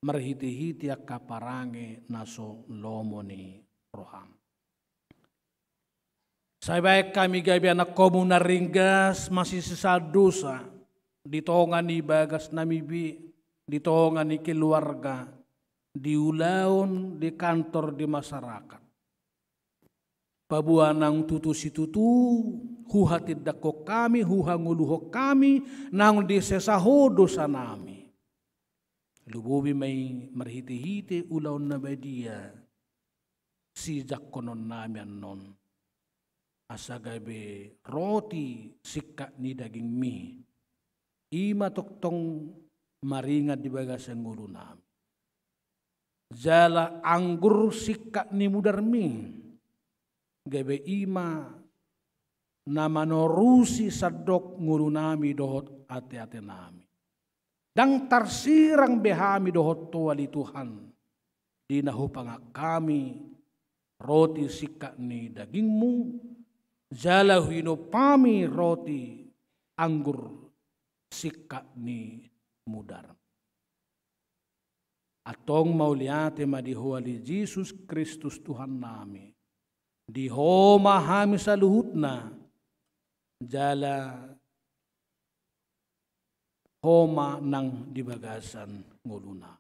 Merhiti-hiti kaparange naso lomoni roham. Saya baik kami gabi anak komu naringgas masih sisa dosa. Ditongan ni bagas namibi, ditongan ni keluarga, di ulaun, di kantor, di masyarakat. Pabuanang tutusi tutu, huhatid dako kami, huhanguluhok kami, nang di sesaho dosa nami. Lububi may marhiti-hiti ulaun na badia, si jakonon nami anon. Asa gabi roti sikka ni daging mi. Ima toktong maringat di bagasan ngulu nami. Jala anggur sikka ni mudar mi. Gabi ima nama norusi sadok ngulu nami dohot ate-ate nami. Dang tarsirang behami dohot tuwali Tuhan. Dinahupanga kami roti sikka ni dagingmu. Jala hino pami roti anggur sikka ni mudar. Atong mauliate madihuali Jesus Kristus Tuhan nami. Dihoma hami sa luhutna. Jala homa nang dibagasan nguluna.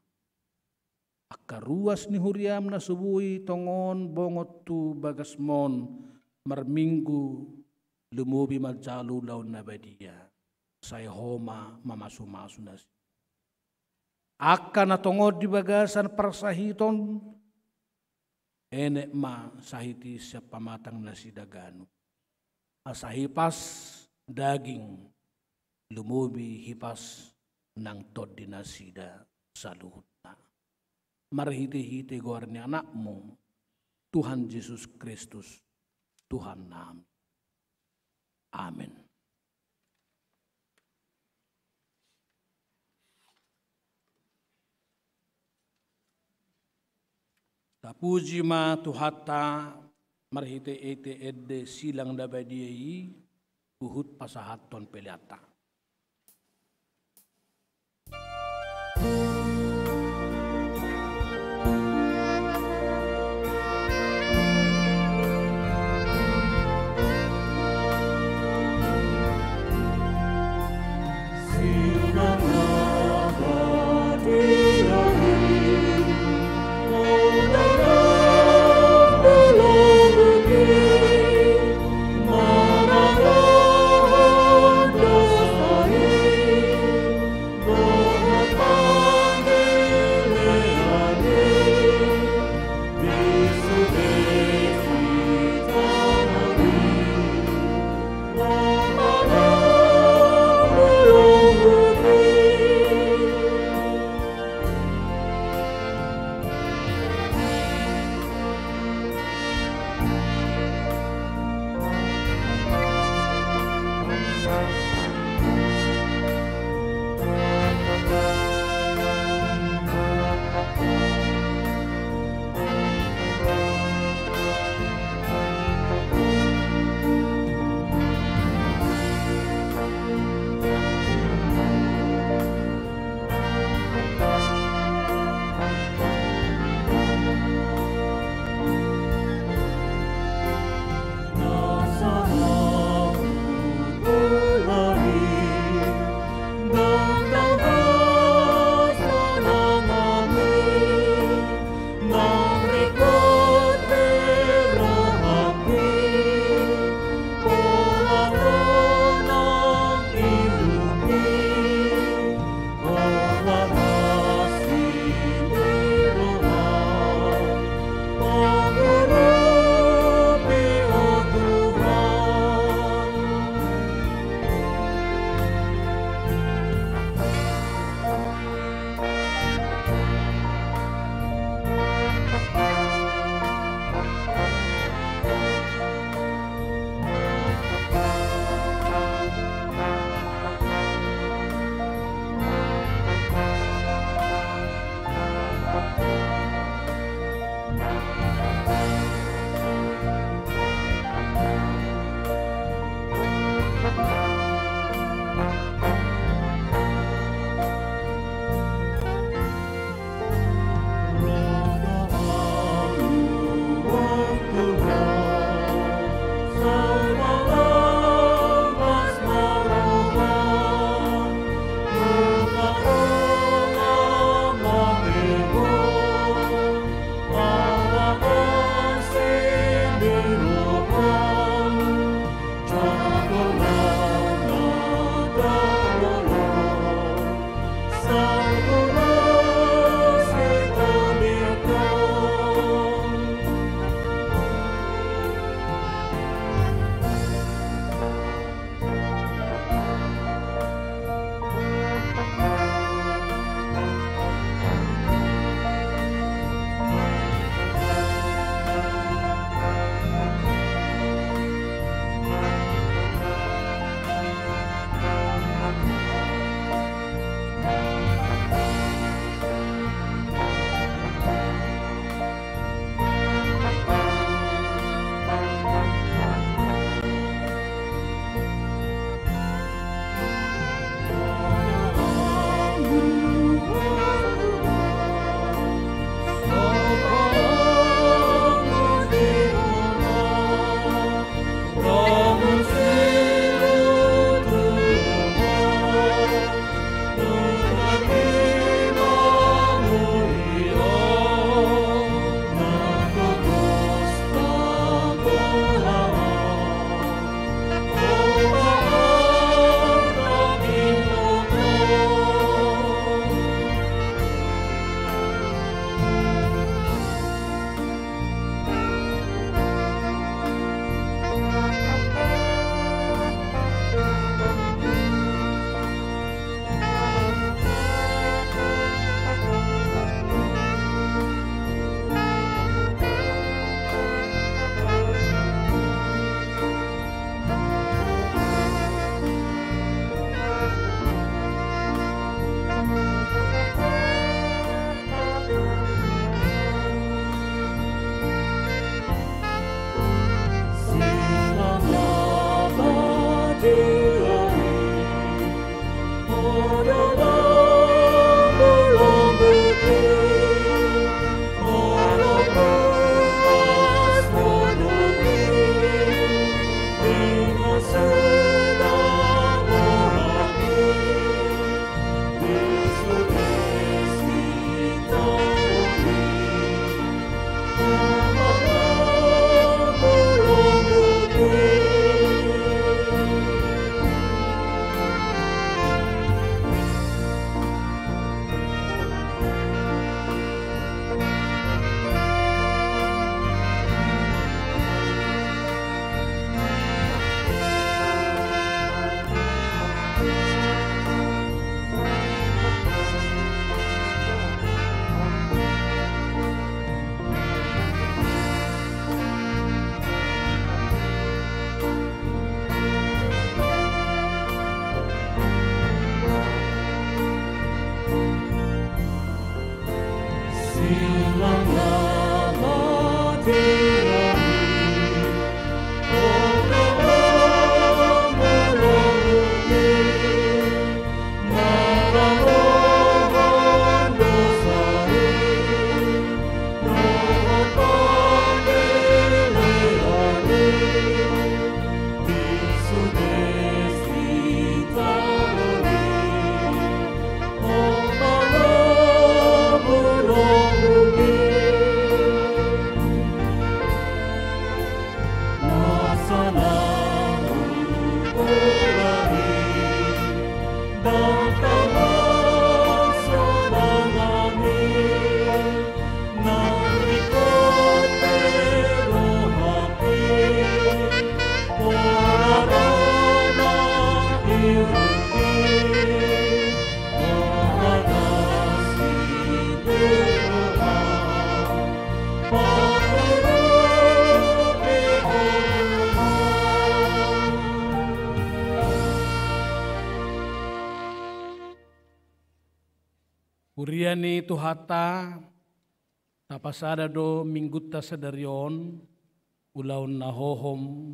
Akaruas ni huriam na subuhi tongon bongot tu bagasmon. Marminggu lumubi maljalu laun nabadia. Saya homa mamasu-masu nasi. Akan natongod di bagasan persahiton. Enek ma sahiti siya pamatang nasi dagano. Asahipas daging. Lumubi hipas nang tod di nasida sa luhut na. Marhiti-hiti gorni anakmu. Tuhan Yesus Kristus. Tuhan nami. Amin. Tapuji ma tuhata marhite ete edde silang dabadiai uhut pasahaton peliata. Dos Biani tuhata tapasada do minggutta sedarion ulaun na hohom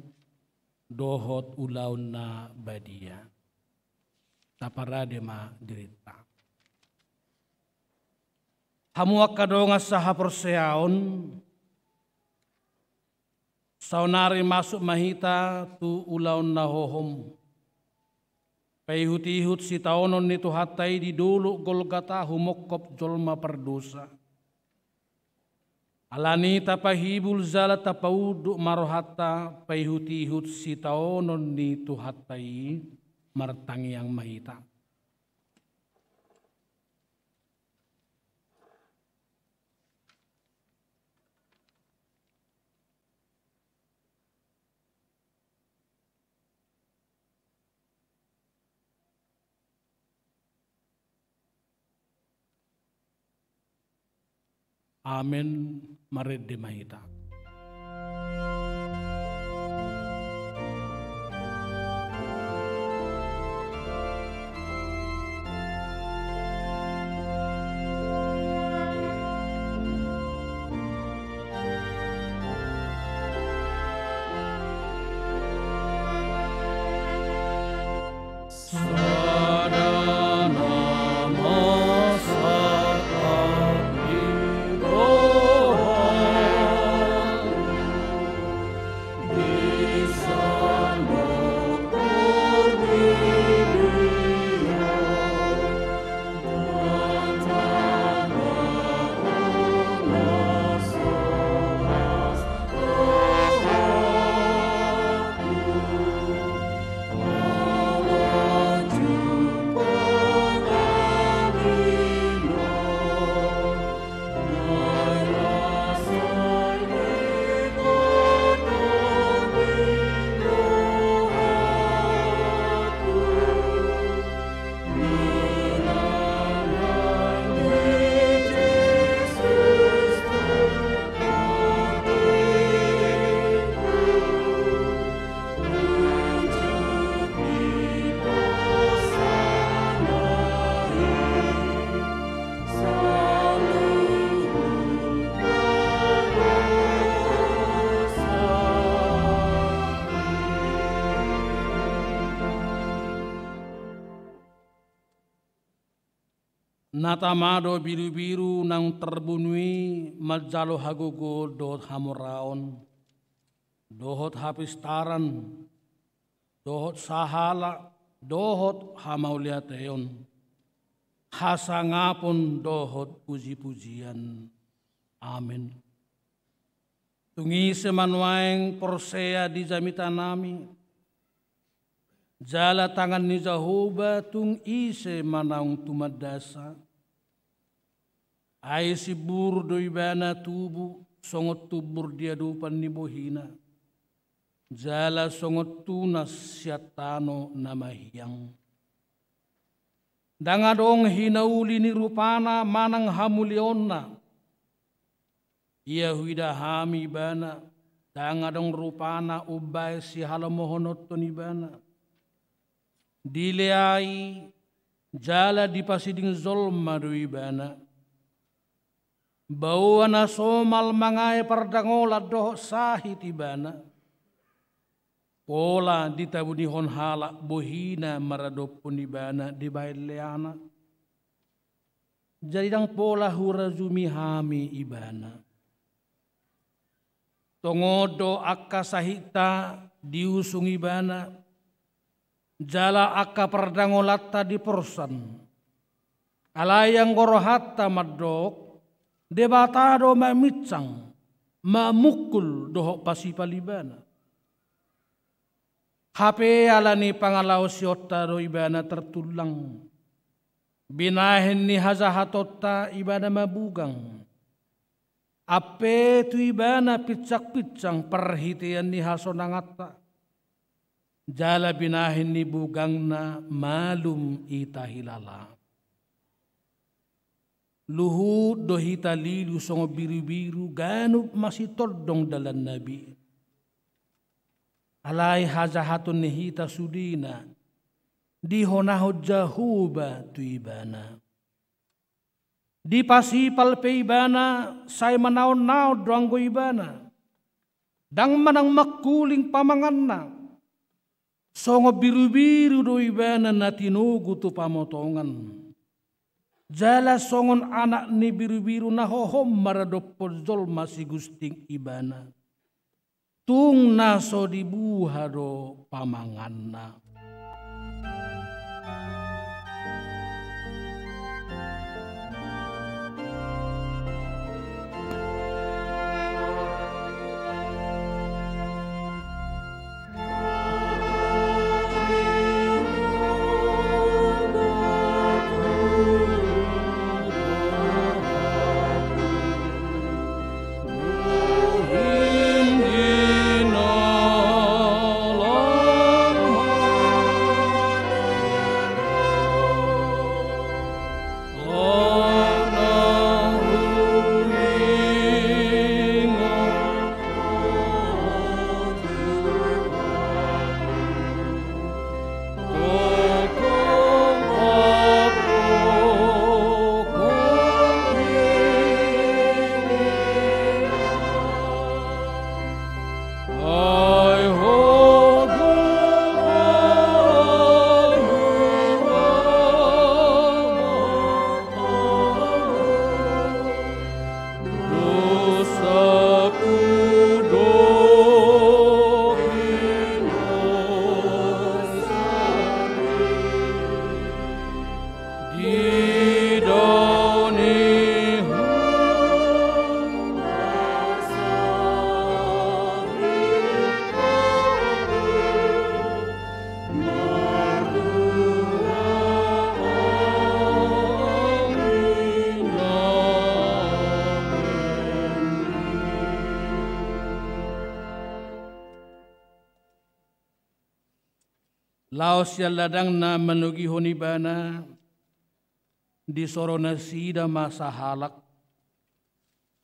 dohot ulaun na badia. Taparade ma dirita. Hamuak kadonga saha perseaon saunari masuk mahita tu ulaun na hohom. Paihut-ihut si taonon ni tuhatai di dulu Golgata humokop jolma perdosa. Alani tapahibul zala tapaudu marohata paihut-ihut si taonon ni tuhatai martangi yang mahita. Amen, mared de mahita. Natamado biru-biru nang terbunui majalo hagogo dohot hamuraon, dohot hapistaran, dohot sahala, dohot hamauliateon, hasangapon dohot puji-pujian. Amin. Tungi semanwaeng porsea di jamitanami, jala tangan ni Jehovah tung ise manaung tumadasa. Ai si bur do ibana tubu songot tubur dia dupan ni bohina. Jala songot tunas siatano namahiyang. Dangadong hinauli ni rupana manang hamulionna. Ia huida hami bana. Dangadong rupana ubay si halamohonot ni bana. Dileai jala di pasiding zolma do ibana. Bawa na somal mangai pardangola doh sahit ibana. Pola ditabuni hon hala bohina maradopun ibana di bailiana. Jadi dang pola hurazumi hami ibana. Tongodo akka sahita diusung ibana. Jala akka pardangolata di porsan. Alayang gorohatta madok. Debatado mamitsang, mamukul dohok pasipalibana. Hape alani pangalaw siyota do ibana tertulang. Binahin ni hazahatota ibana mabugang. Ape tu ibana pitsak-pitsang perhitian ni hasonangata. Jala binahin ni bugang na malum itahilala. Luhut dohita lilu songo biru-biru ganup masih tordong dalam nabi. Alai hazahatun nihita sudina dihonahod jahuba tuibana. Di pasipal pe ibana, saya manaon-naon doanggo ibana. Dang manang makuling pamangan na. Songo biru-biru do ibana na tinugu tu pamotongan. Jala songon anak ni biru-biru na hohom marado pojol masih gusting ibana. Tung naso dibuha do pamangan na. Laos ya ladang na manugi honibana di sorona sida masa halak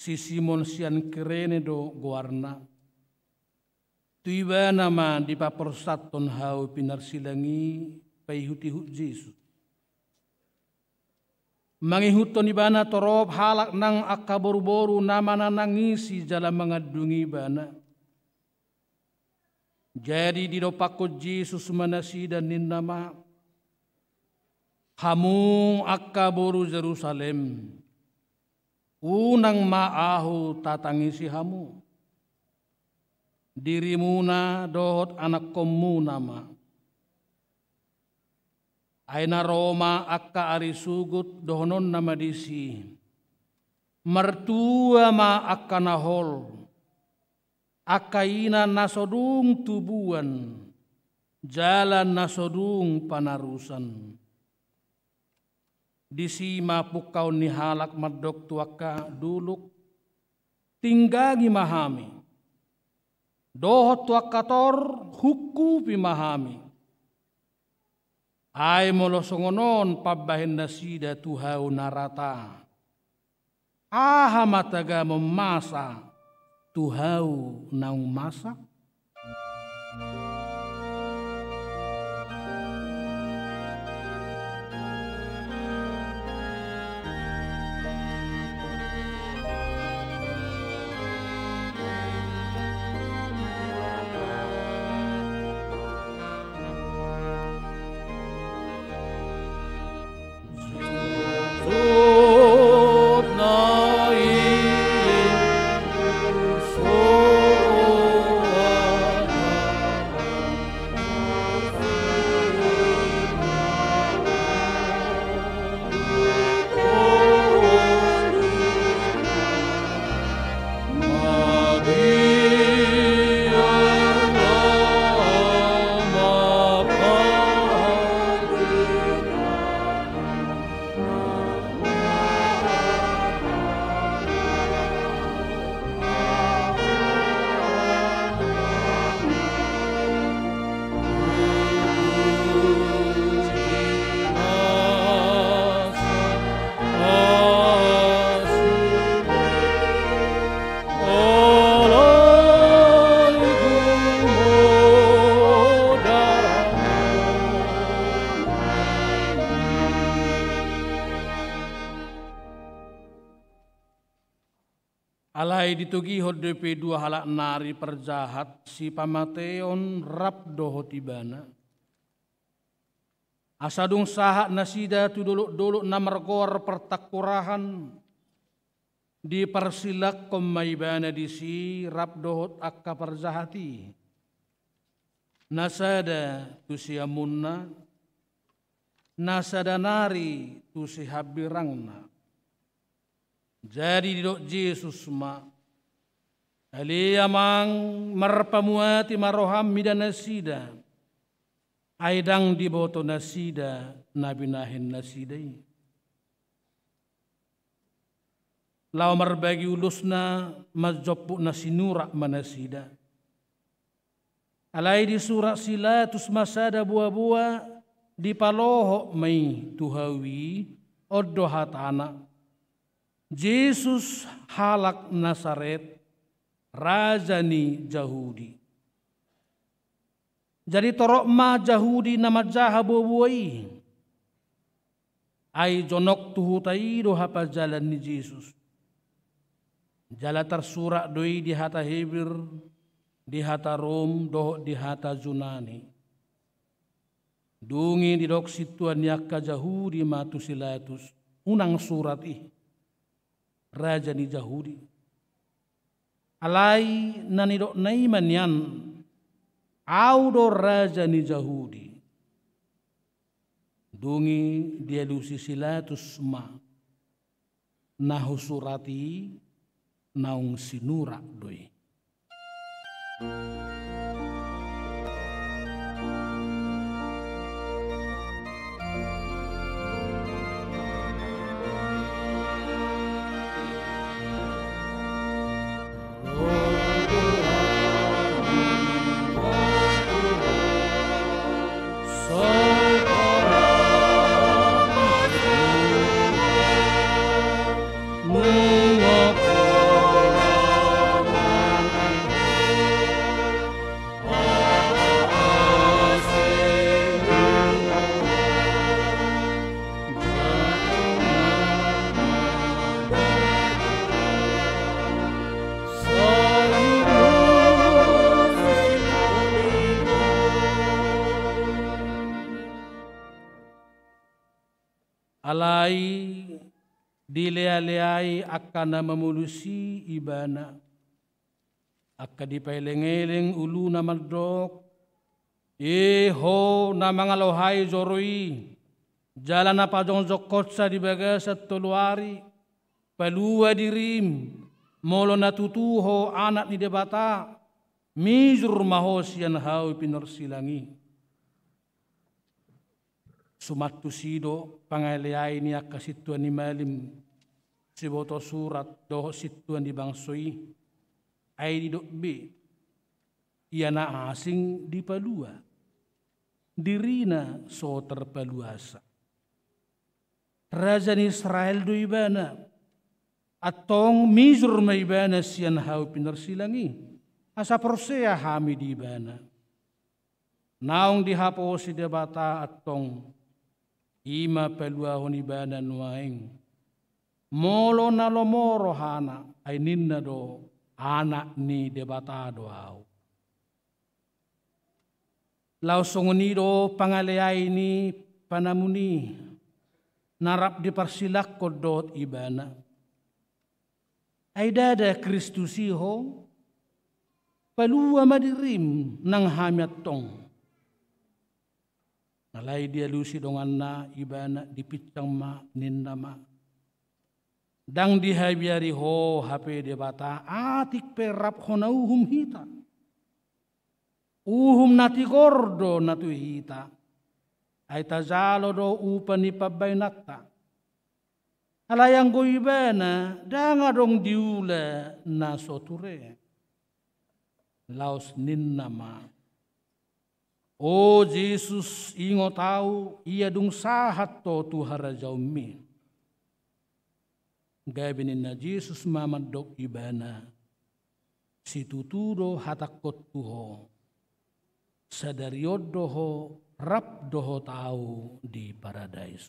si Simon sian kerene do guarna tuiba nama di papersaton hau pinar silangi paihutihut Yesus mangihuton ibana torop halak nang akaboru-boru nama nangisi jala mengadungi bana. Jadi di dopakot Yesus manasi dan ninama hamung akaboru Jerusalem unang maahu tatangisi hamu dirimuna dohot anak komu nama aina Roma akka ari sugut dohonon nama disi mertua ma akka nahol akaina nasodung tubuan jalan nasodung panarusan disima pukau ni halak madok tuaka duluk tinggagi mahami dohot tuakator huku pimahami ay molosongonon pabahin nasida tuhau narata aha mataga memasa tuhau naung masak. Oh Alai ditugi DP 2 halak nari perjahat si pamateon rap doho tibana. Asadung sahak nasida tu dolok-dolok namargor pertakurahan di persilak komaibana di si rap dohot akka perjahati. Nasada tu si amunna, nasada nari tu si habirangna. Jadi didok Yesus ma aliyamang marpamuati maroham midan nasida aidang diboto nasida nabinahin nasidai lau marbagi ulusna mazjopu nasinura manasida alai di surat silatus masada buah-buah di paloho mai tuhawi oddo hatana Yesus halak Nasaret, rajani Yahudi. Jadi torok ma Yahudi nama jaha buai. Ai jonok tuhutai do hapa jalan ni Yesus. Jala tersurak doi di hata Hebir, di hata Rom, doh di hata Yunani. Dungi di dok situan yakka Yahudi matusilatus, unang surat ih. Raja ni Yahudi. Alai nanidok naiman yan. Audo raja ni Yahudi. Dungi dia lusi silatus ma. Nahu surati naung sinura doi. Alai dilea-leai akana memulusi ibana. Akka dipailengeleng ulu namadok. Ho namangalohai zoroi. Jalan apa jong zokotsa di bagasat toluari. Palua dirim. Molo natutuho anak ni debata. Mizur mahosian hau pinorsilangi. Sumatu sido pangaleai ni akka situan ni malim siboto surat doho situan di bangsoi ai di dok be iana asing di palua dirina so terpaluasa raja ni Israel do ibana atong mizur ma ibana sian hau pinarsilangi asa persea hami di ibana naung dihapo si debata atong ima pelua honi bana nuaing molo na lomoro hana ay ninna do anak ni debata do au lausongoni do pangaleai ni panamuni narap di parsilak kodot ibana ay dada Kristusiho palua madirim nang hamiat tong nalai dia lusi dongan na ibana dipicang ma ninna ma. Dang dihabiari ho hape debata atik perap hona uhum hita. Uhum nati gordo natu hita. Ay tazalo do upani pabainata. Alayang go ibana danga dong diula na soture. Laos ninna ma. Oh Jesus ingo tahu ia dung sahat to tuhara jaumi. Gabinin na Jesus mamadok ibana. Si tuturo hatakot tuho. Sadariod doho rap doho tahu di paradise.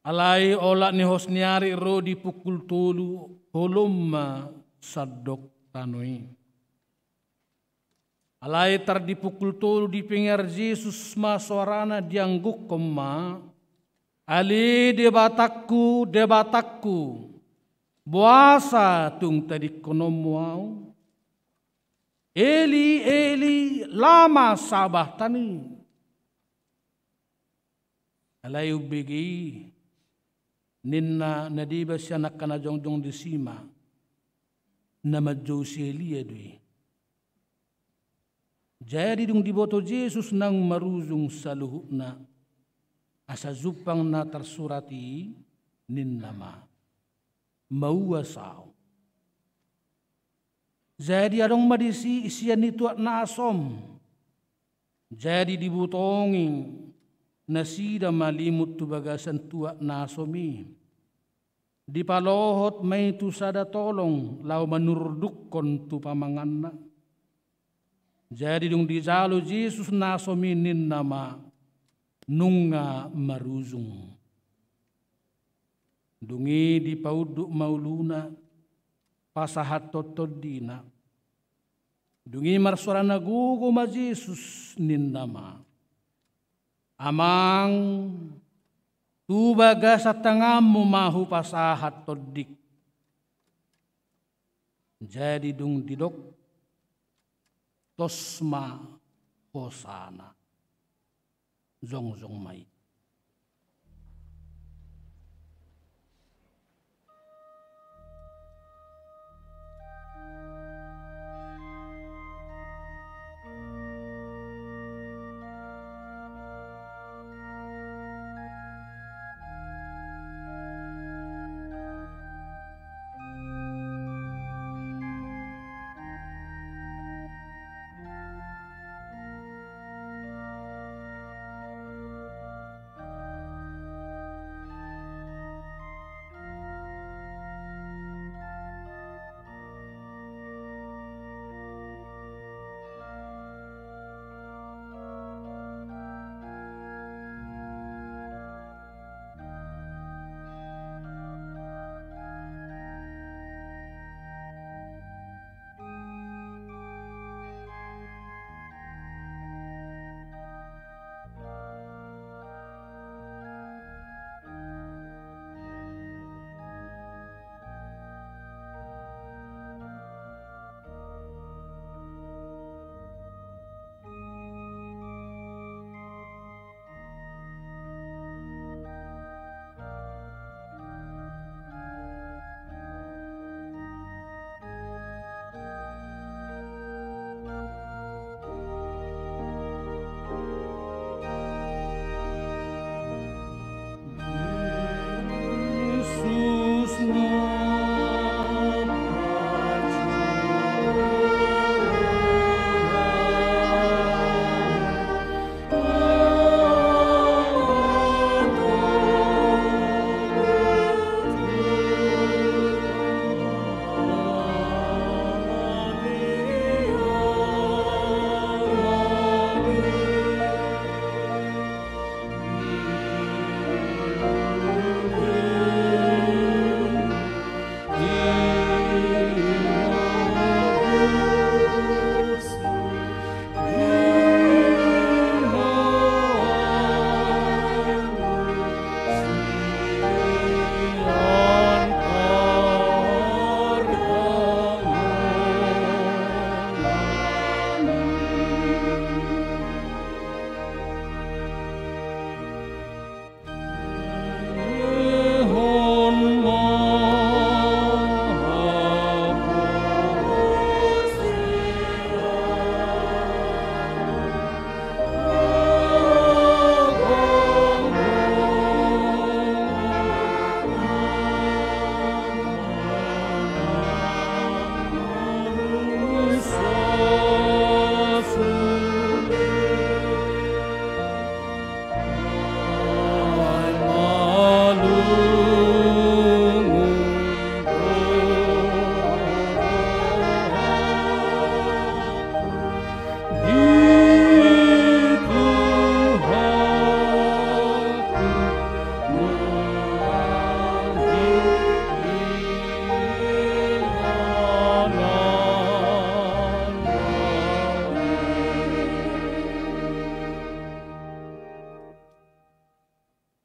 Alai ola ni hosniari ro di pukul tolu holomma sadok tanoi. Alai tar di pukul tolu di pinggir Yesus ma suarana diangguk koma. Ali debatakku buasa tung tadi konomuau. Eli Eli lama sabah tani. Alai ubegi ninna nadiba siya nakanajong di sima na madjosi Elia dui. Jadi dung diboto Yesus nang maruzung sa luhut na asa zupang na tersurati ninna ma mauasaw. Jadi adong madisi isian itu na asom. Jadi dibutonging nasida malimut tu bagasan tua na asomi. Di palohot may tu sada tolong lau manurdukon tu pamanganna. Jadi dung di jalo Yesus na asominin nama nunga maruzung. Dungi di pauduk mauluna pasahat totodina. Dungi marsuara nagugo ma Yesus nin nama. Amang tu baga sa tangamu mahu pasahat todik. Jadi dung didok tosma hosana zong mai.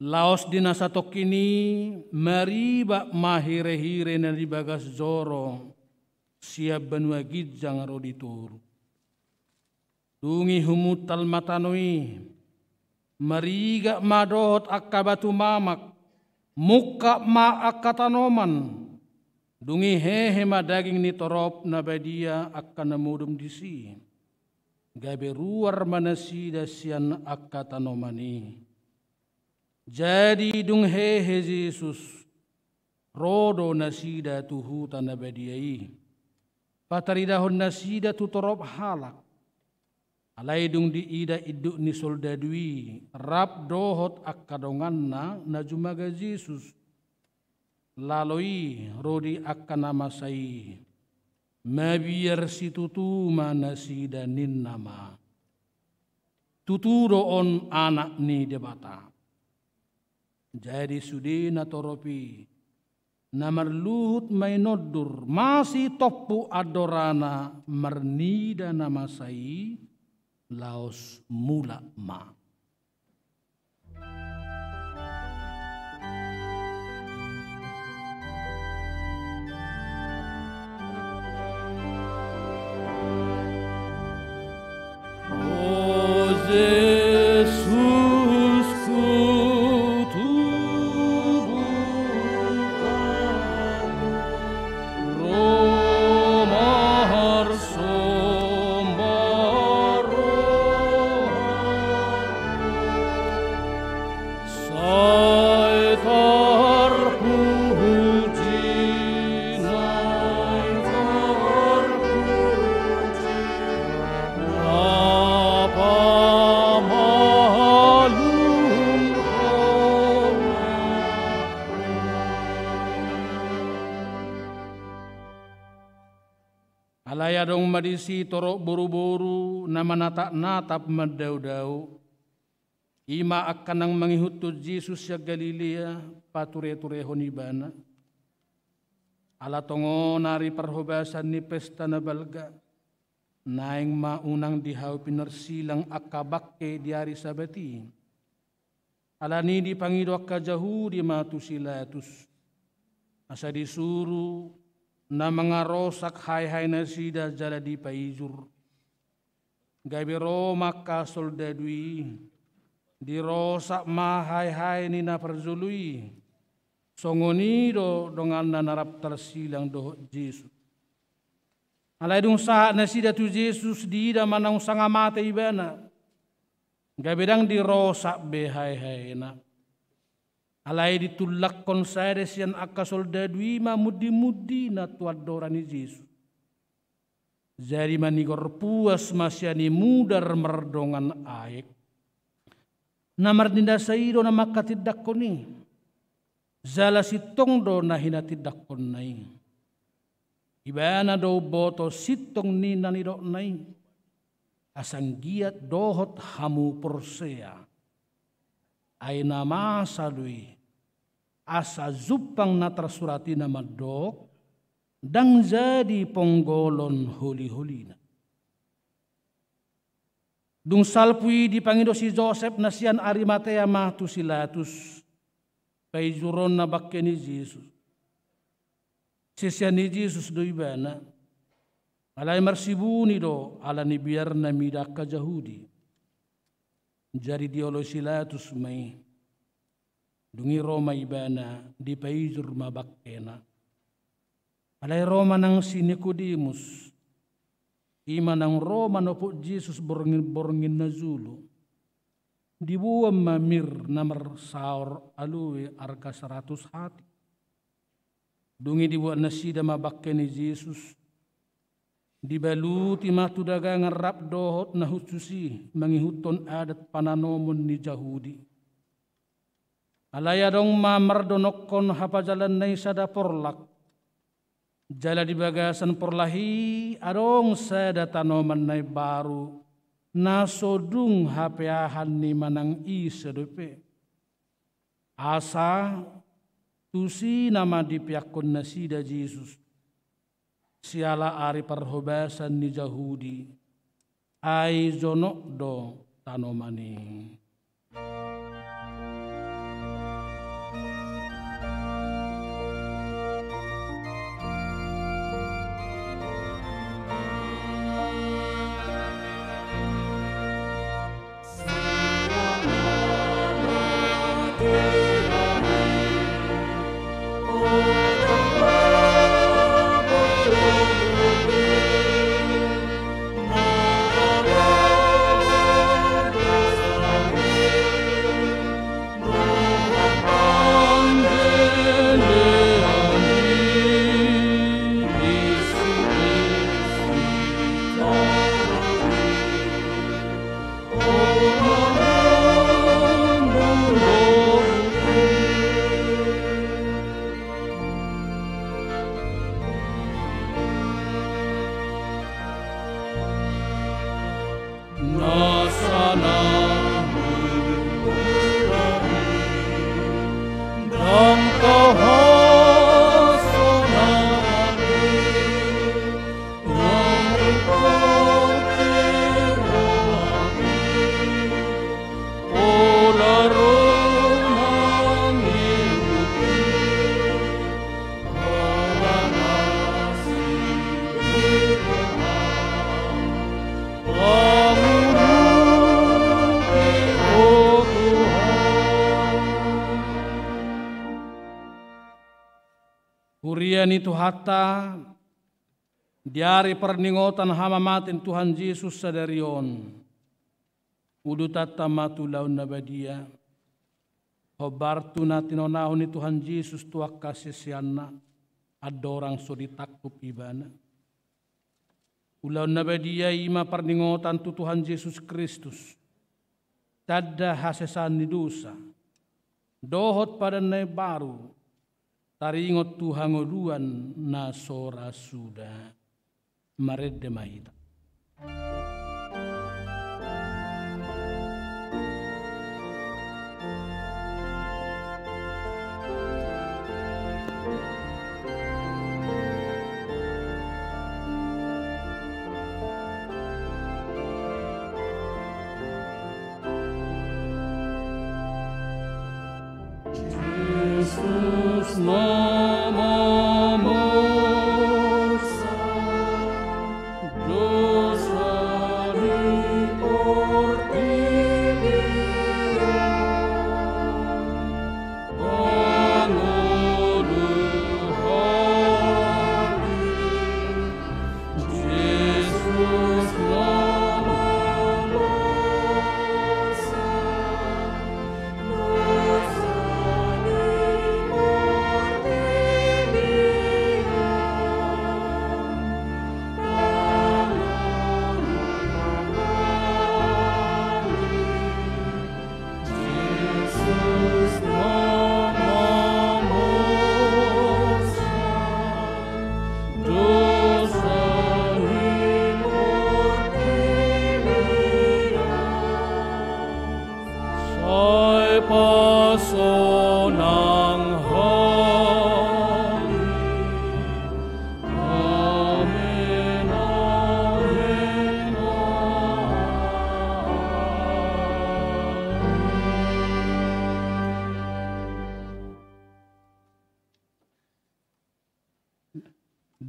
Laos dinasa tokini mariba mahire-hire na di bagas zoro siap banua gijang rodituru. Dungi humutal matanoi mariga madohot akabatu mamak muka ma akatanoman. Dungi hehe madaging ni torop na badia akan namudum disi. Gabe ruar manasida sian akatanomani. Jadi dung hehe Yesus rodo nasida tuhuta na badiai. Pataridahon nasida tutorop halak. Alai dung diida iduk ni soldadui rap dohot akadonganna na jumaga Yesus. Laloi rodi akan namasai. Mabiar si tutuma nasida nin nama. Tuturo on anak ni debata. Jadi sudina toropi namar luhut mainodur masih topu adorana mernida namasai laos mula ma. Alayadong madisi torok buru-buru nama natap madau-dau. Ima akan nang mangihutu Yesus ya Galilea pature-ture honibana. Ala tongo nari perhobasan ni pesta na balga. Naing maunang dihaw pinarsilang akabakke di hari sabati. Ala ni dipangido akajahu di matusilatus. Asa disuruh na mga rosak hay-hay na sida jala di paizur. Gabiro maka soldadui, di rosak ma hay-hay ni na perzului. Songonido dengan na narap tersilang doh Yesus. Alay dung saat na sida tu Yesus di da manang sanga mata ibana. Gabidang di rosak be hay-hay na. Alay ditulak konsares yan aka soldadui ma mudi-mudi na tuadora ni Yesus. Jadi manigor puas masyani mudar merdongan aik. Namar dinda sairo na makatidak ko ni. Zala sitong do na hinatidak ko nai. Ibana do boto sitong ni nanidok nai. Asang giat dohot hamu porsea. Ay nama salui asa zupang natrasurati na madok dang jadi ponggolon huli-hulina. Dung salpui dipangido si Joseph na siyan Arimatea matusilatus paijuron na bakke ni Jesus. Sisiyan ni Jesus do ibana alay marsibuni do ala ni biar na midak ka Jahudi. Jadi diolosilatus may dungi Roma ibana di paizur mabakkena. Alay Roma nang si Nicodemus. Ima nang Roma no po Jesus borngin na zulu. Dibuam mamir namar saor alue arka 100 hati. Dungi dibuat na sida mabakke ni Jesus. Dibaluti matu dagangan rap dohot na hususi mangihuton adat pananomon ni Jahudi. Alaya dong mamar donokon hapajalan na isada porlak. Jala di bagasan porlahi adong sada tanoman na baru nasodung hapeahan ni manang isa dope. Asa tusi nama dipiakon na sida Jesus. Siala ari perhobasan ni Jahudi ai zonok do tanomani. Kurian itu hatta diari perningotan hama matin Tuhan Yesus sadarion. Udu tata matu laun nabadia. Hobartu natinonahon ni Tuhan Yesus tuak kasih siana. Ada orang so ditakup ibana. Ulaun nabadia ima perningotan tu Tuhan Yesus Kristus. Tada hasesan ni dosa. Dohot pada nai baru. Taringot Tuhan ngoluan na sora sudah. Marede mahita. Jesus namamu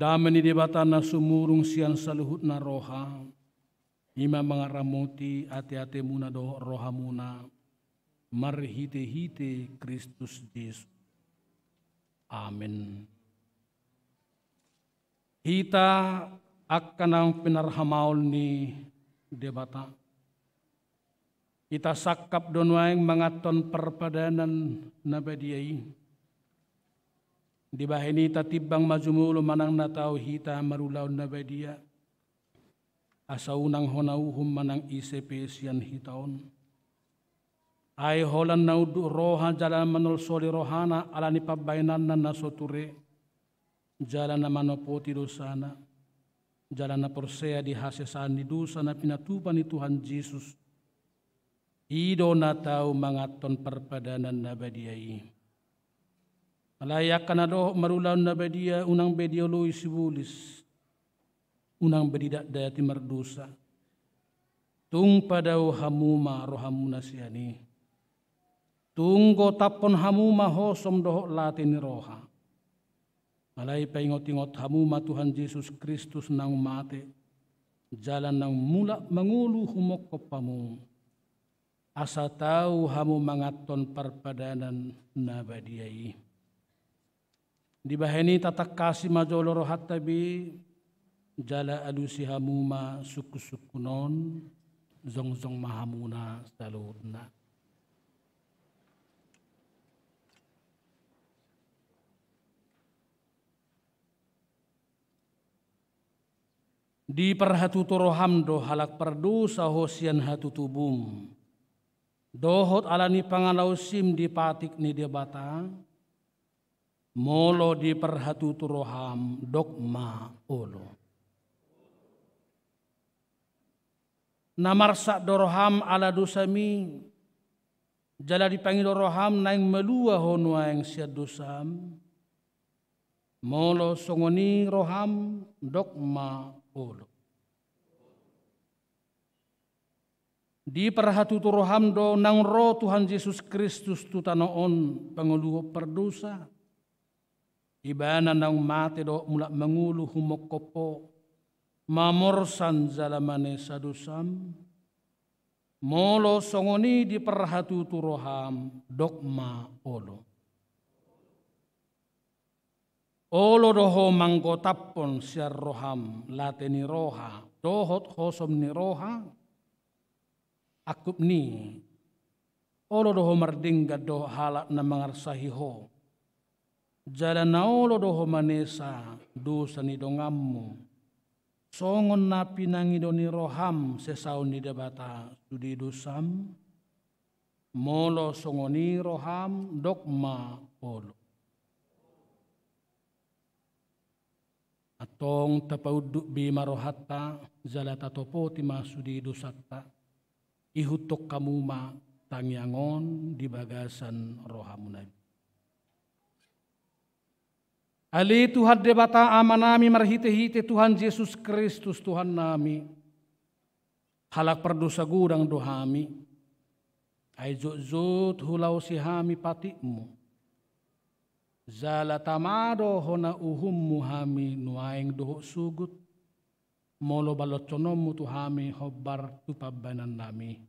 Damani debatana sumurung sian saluhut na roha. Ima mangaramuti ati-ati muna do roha muna. Marhite-hite Kristus Yesus. Amin. Hita akan ang pinarhamaul ni debata. Kita sakap donwaing mangaton perpadanan na badiai. Di bahini tatibang majumulo manang natau hita marulaw na badia. Asa unang honauhum manang ICP siyan hitaon. Ay holan naudu roha jalan manol soli rohana ala ni pabainan na nasoture. Jalan na manopoti dosana. Jalan na porsea di hasesan ni dosa na pinatupan ni Tuhan Yesus. Ido na tau mangaton perpadanan na badiai. Alayak na do marulaw na badia unang bedioloy sibulis. Unang bedidak dayati merdosa. Tung padaw hamuma rohamuna siyani. Tunggo tapon hamuma hosom doho latin ni roha. Alay paingot-ingot hamuma Tuhan Yesus Kristus nang mate. Jalan nang mula mangulu humokop pamu. Asa tau hamu mangaton perpadanan na badiai. Di bahini tatak kasih majolo rohat tabi jala alusi hamuma suku-sukunon zong-zong mahamuna salurna. Di perhatutu rohamdo halak perdosa hosian hatutubum. Dohot alani pangalaw sim di patik ni debata. Molo di perhatutu roham dogma olo. Namarsak doroham ala dosami. Jala dipanggil roham naing melua honwa yang siad dosam. Molo songoni roham dogma olo. Di perhatutu roham do nang roh Tuhan Yesus Kristus tutanoon panguluh perdosa. Ibana nang mate do mulak mangulu humokopo mamorsan zalamane sadusam molo songoni di perhatutu roham dogma olo. Olo doho manggotapon siar roham lateni roha dohot hosom ni roha akup ni. Olo doho mardingga doho halak na mangarsahi ho. Jalan na olo doho manesa dosa ni dongammu. Songon na pinangido ni roham sesaun ni debata sudi dosam. Molo songoni roham dokma olo. Atong tapauduk bima rohatta zalata topo tima sudi dosatta. Ihutok kamuma tangyangon di bagasan rohamunai. Ali Tuhan debata amanami marhite-hite Tuhan Yesus Kristus Tuhan nami. Halak perdosa gudang dohami. Ay zut hulau sihami patikmu. Zala tamado hona uhummu hami nuaing doho sugut. Molo balotsonomu tuhami hobbar tupabanan nami.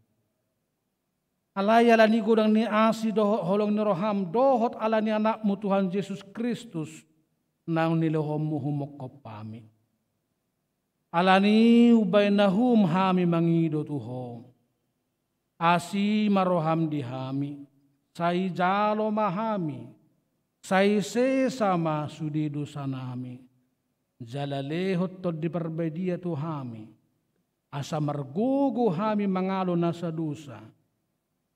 Alaya lani gudang ni asi doho holong ni roham dohot alani anakmu Tuhan Yesus Kristus. Nang nilohommu humokop pami. Alani ubainahum hami mangido tuho. Asi maroham dihami. Sai jalo mahami. Sai sesama sudi dosanami. Jalalehot tod di perbedia tuhami. Asa margugu hami mangalo nasa dosa.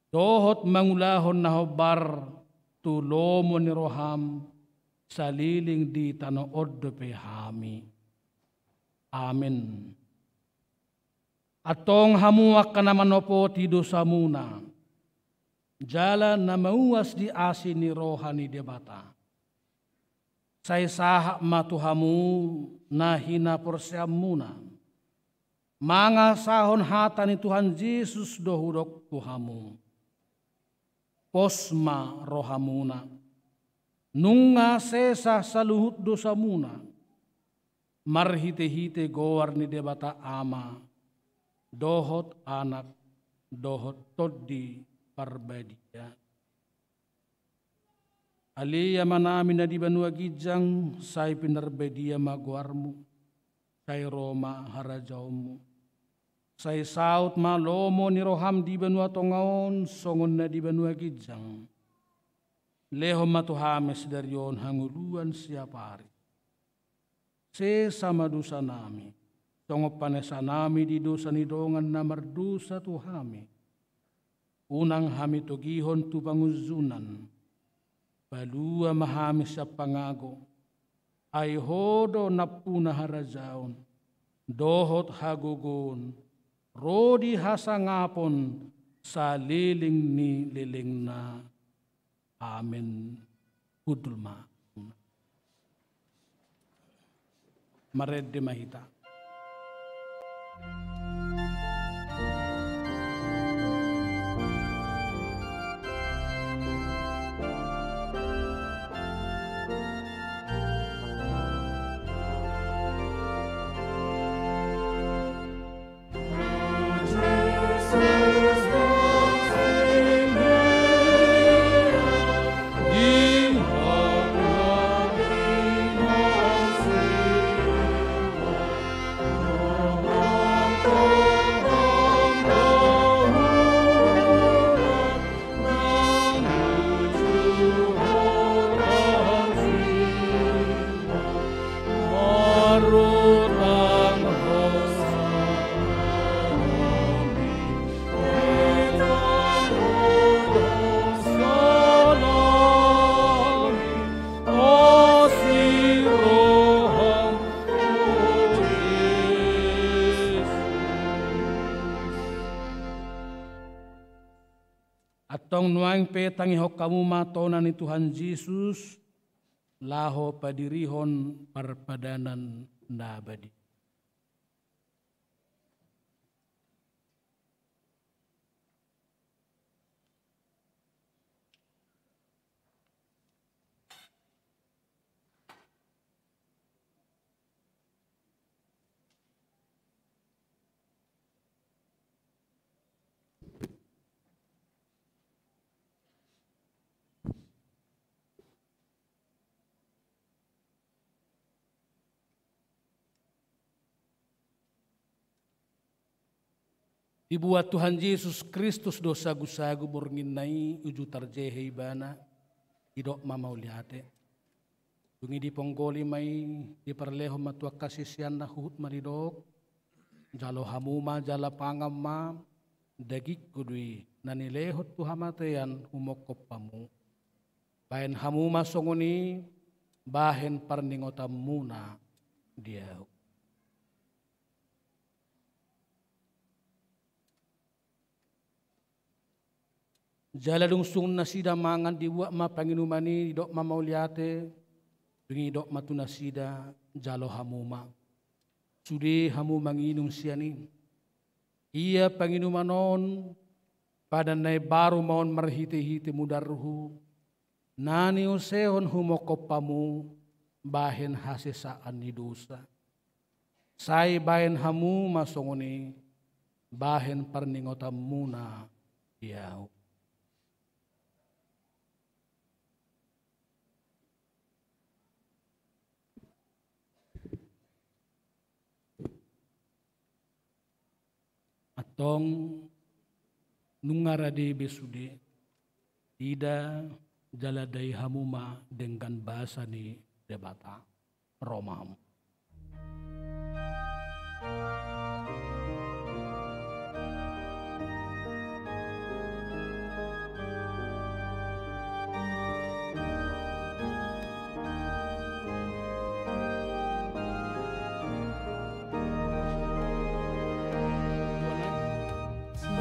Dohot mangulahon na hobar tulomo ni roham. Saliling di tanood pe hami. Amin. Atong hamuak ka naman opo ti dosa muna. Jalan na mauwas di asin ni roha ni debata. Say sahak matuhamu na hinaporsyam muna. Mga sahon hata ni Tuhan Yesus dohudok tuhamu. Posma roha muna. Nunga sesa saluhut dosa muna. Marhite-hite gowar ni debata ama. Dohot anak, dohot toddi parbadia. Aliya manami na di banua gijang, say pinarbadia magwarmu. Say Roma harajaumu. Say saut malomo ni roham di banua tongaon, songon na di banua gijang. Leho matuhames dari yon hanguluan siapa hari. Sesama dosa nami. Tongop panesa nami di dosa ni dongan na mardosa tuhami. Unang hami togihon tu panguzunan. Balua mahami sa pangago. Ay hodo napuna harajaon. Dohot hagugon. Rodi hasangapon sa liling ni liling na. Amin. Hudulma. Maredde mahita. Atong nuang petang ihok kamu matonan ni Tuhan Yesus laho padirihon parpadanan nabadi. Dibuat Tuhan Yesus Kristus dosa gusagu bornginai uju tarjehe ibana idok mamauliate. Dungi di ponggoli mai di perleho matua kasih sian hut maridok jalo hamuma jala pangamma dagik kudui nanilehot tu hamatean humokop pamu. Bahen hamuma songoni bahen parningotam muna dia. Jala lungsung nasida mangan dibuat ma panginumani dok mamauliate dungi dok matu nasida jalo hamuma. Sudi hamu manginum siani. Ia panginumanon pada nai baru maun marhiti-hiti mudarruhu. Nani usehon humokopamu bahen hasesaan ni dosa. Sai bahen hamu masongoni bahen parningotamuna diau. Atong nungarade besude ida jaladai hamuma dengan bahasa ni debata Romam. Sa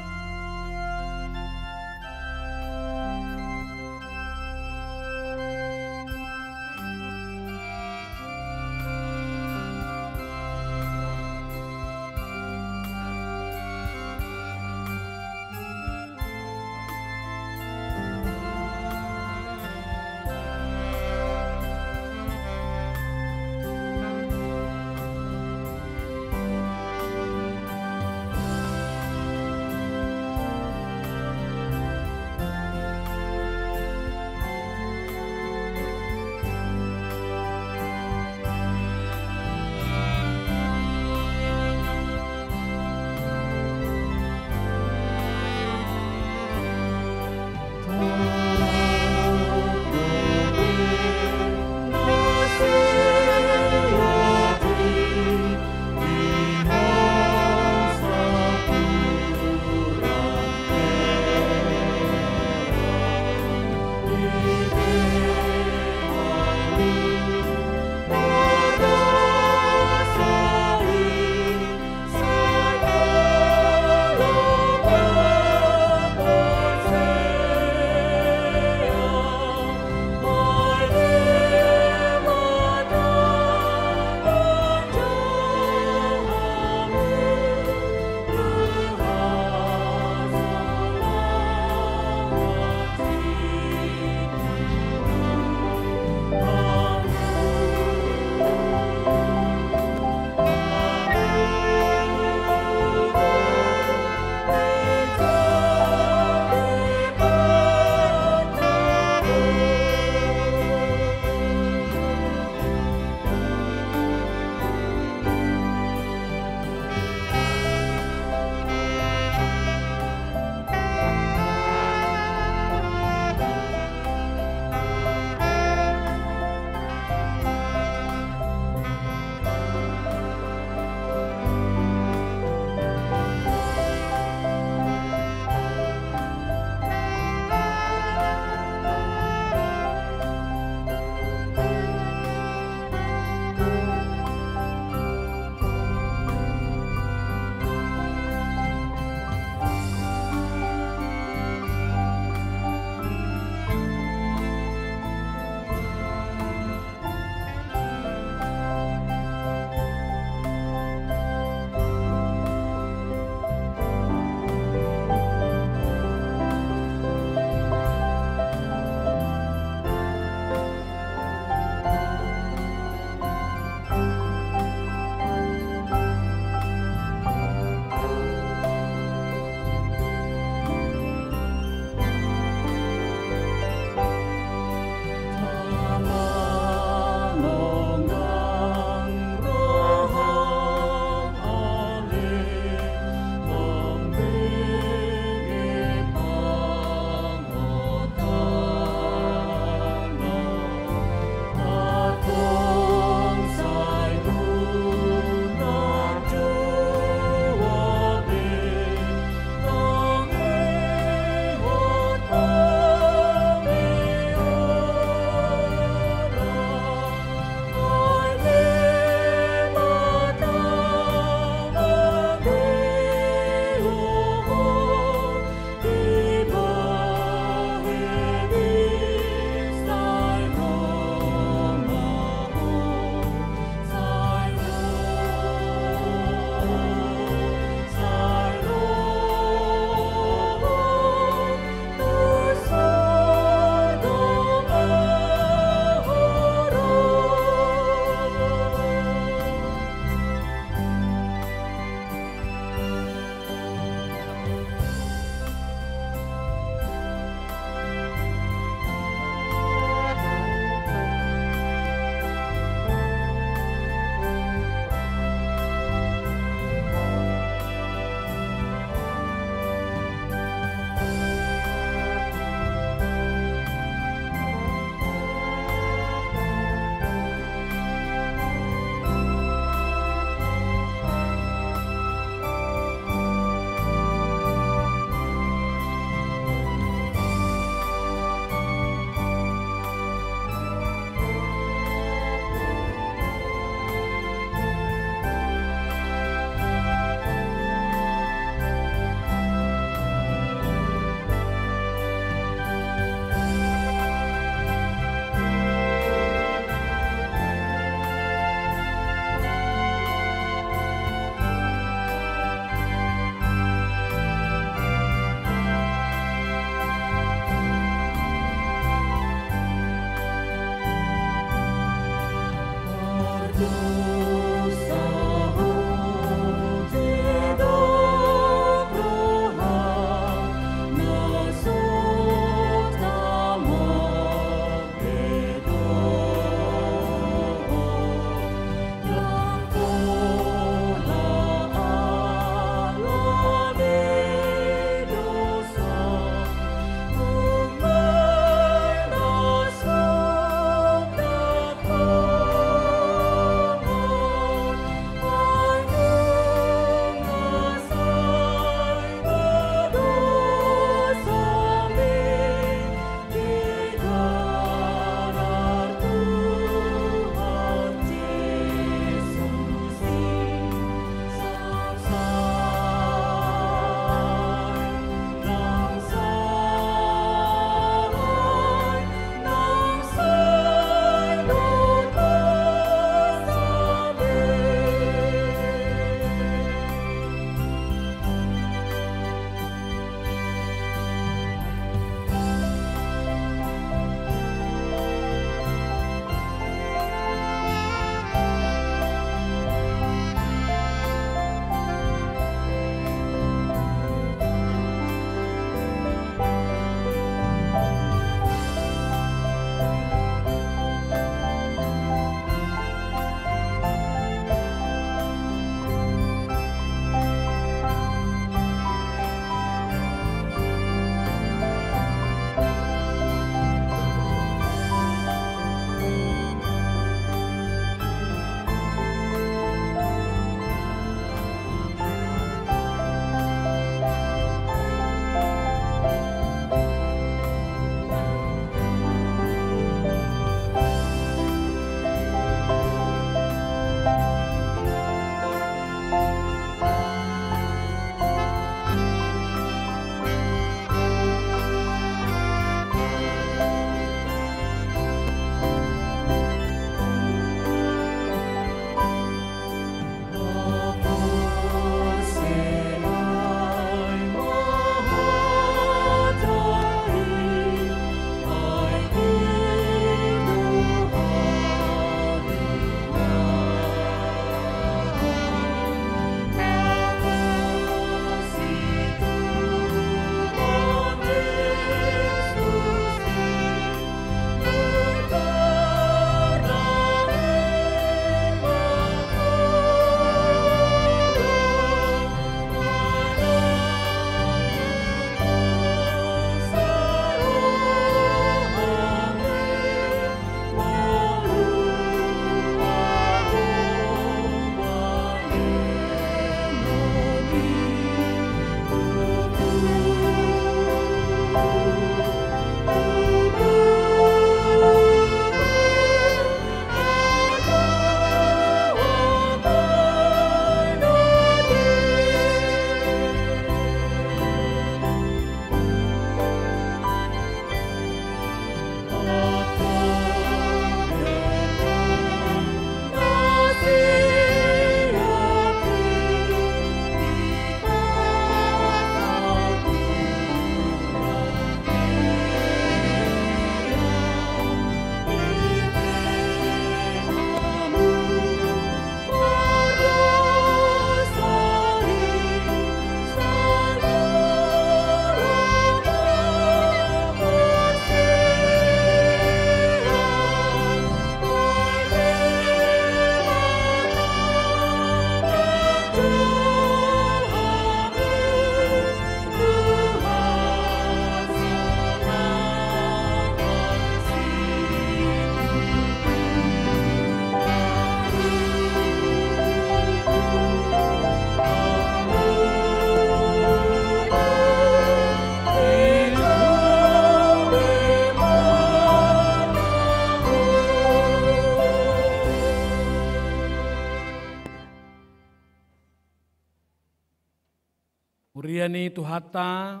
Uriani tuhata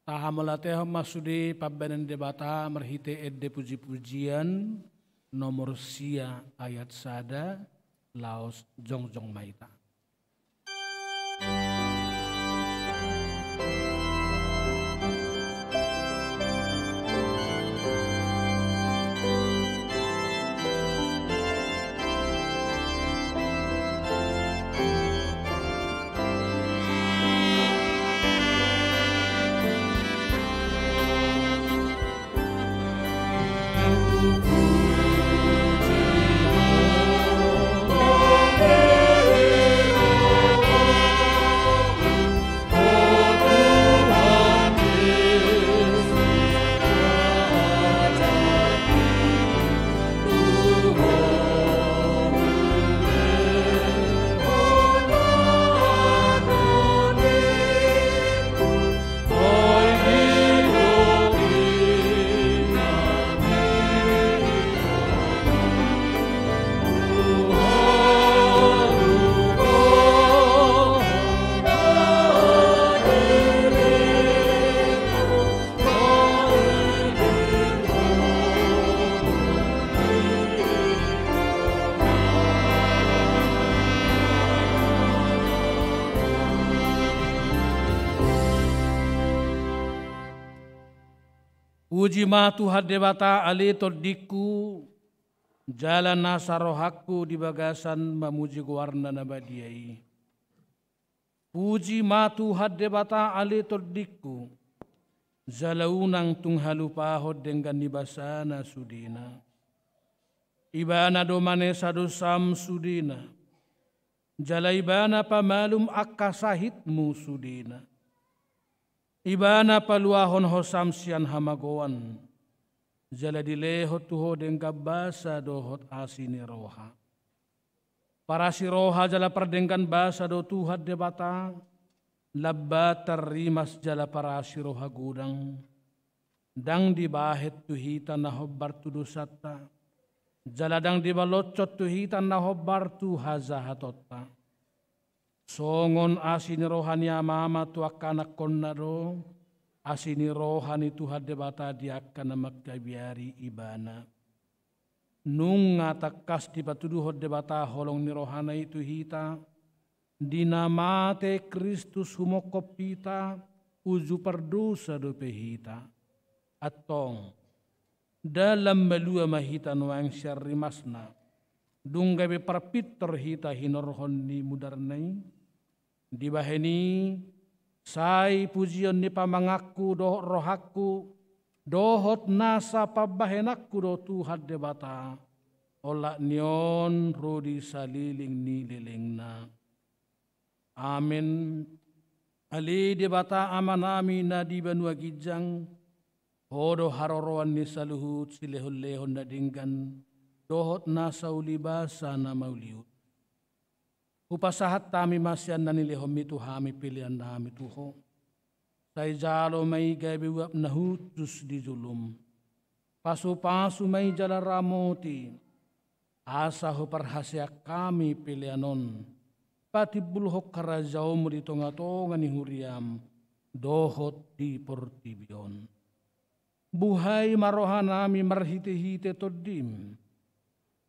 taha melateho masudi pabenen debata merhite edde puji-pujian nomor sia ayat sada laos jongjong maita. Puji ma Tuhan debata ali todiku jalan nasarohaku di bagasan memuji warna nabadiai. Puji ma Tuhan debata ali todiku zalaunang tunghalupahod dengan nibasana sudina. Ibana domane sadosam sudina. Jalaibana pamalum akasahitmu sudina. Ibana paluahon hosam sian hamagoan. Jala dilehot tuho dengka basa dohot asini roha. Para si roha jala perdengkan basa do Tuhan debata. Labba terimas jala para si roha gudang. Dang dibahet tuhita na hobbar tudusata. Jaladang di balocot tu hitan na hobbar tu hazahatota. Songon asini rohani amama tu akanak konnado. Asini rohani tu hadebata diakana magkabiari ibana. Nung ngatakas di patuduh hodebata holong ni rohana itu hita. Dinamate Kristus humokopita uju perdosa do pehita. Atong. Dalam melua mahitan wang syarri masna dunggabe perpitor hita hinorhon ni mudarnai dibaheni sai pujion ni pamangaku doh rohaku dohot nasa pabahenakku do Tuhan debata olak nion rodi saliling ni lilingna. Amin. Ali debata amanami na di banua gijang hodo haroroan ni saluhut silehon-lehon na dinggan dohot na saulibasa na mauliut. Upasahat tami masyan na nilehom itu hami pilihan nami tuho. Say jalo may gabiwap na hutus di julum. Pasu-pasu may jala ramoti. Asa ho parhasya kami pilihanon. Pati bulhok karajaw mo dito nga to nga ni huriam. Dohot di portibion. Buhay marohanami marhite-hite todim.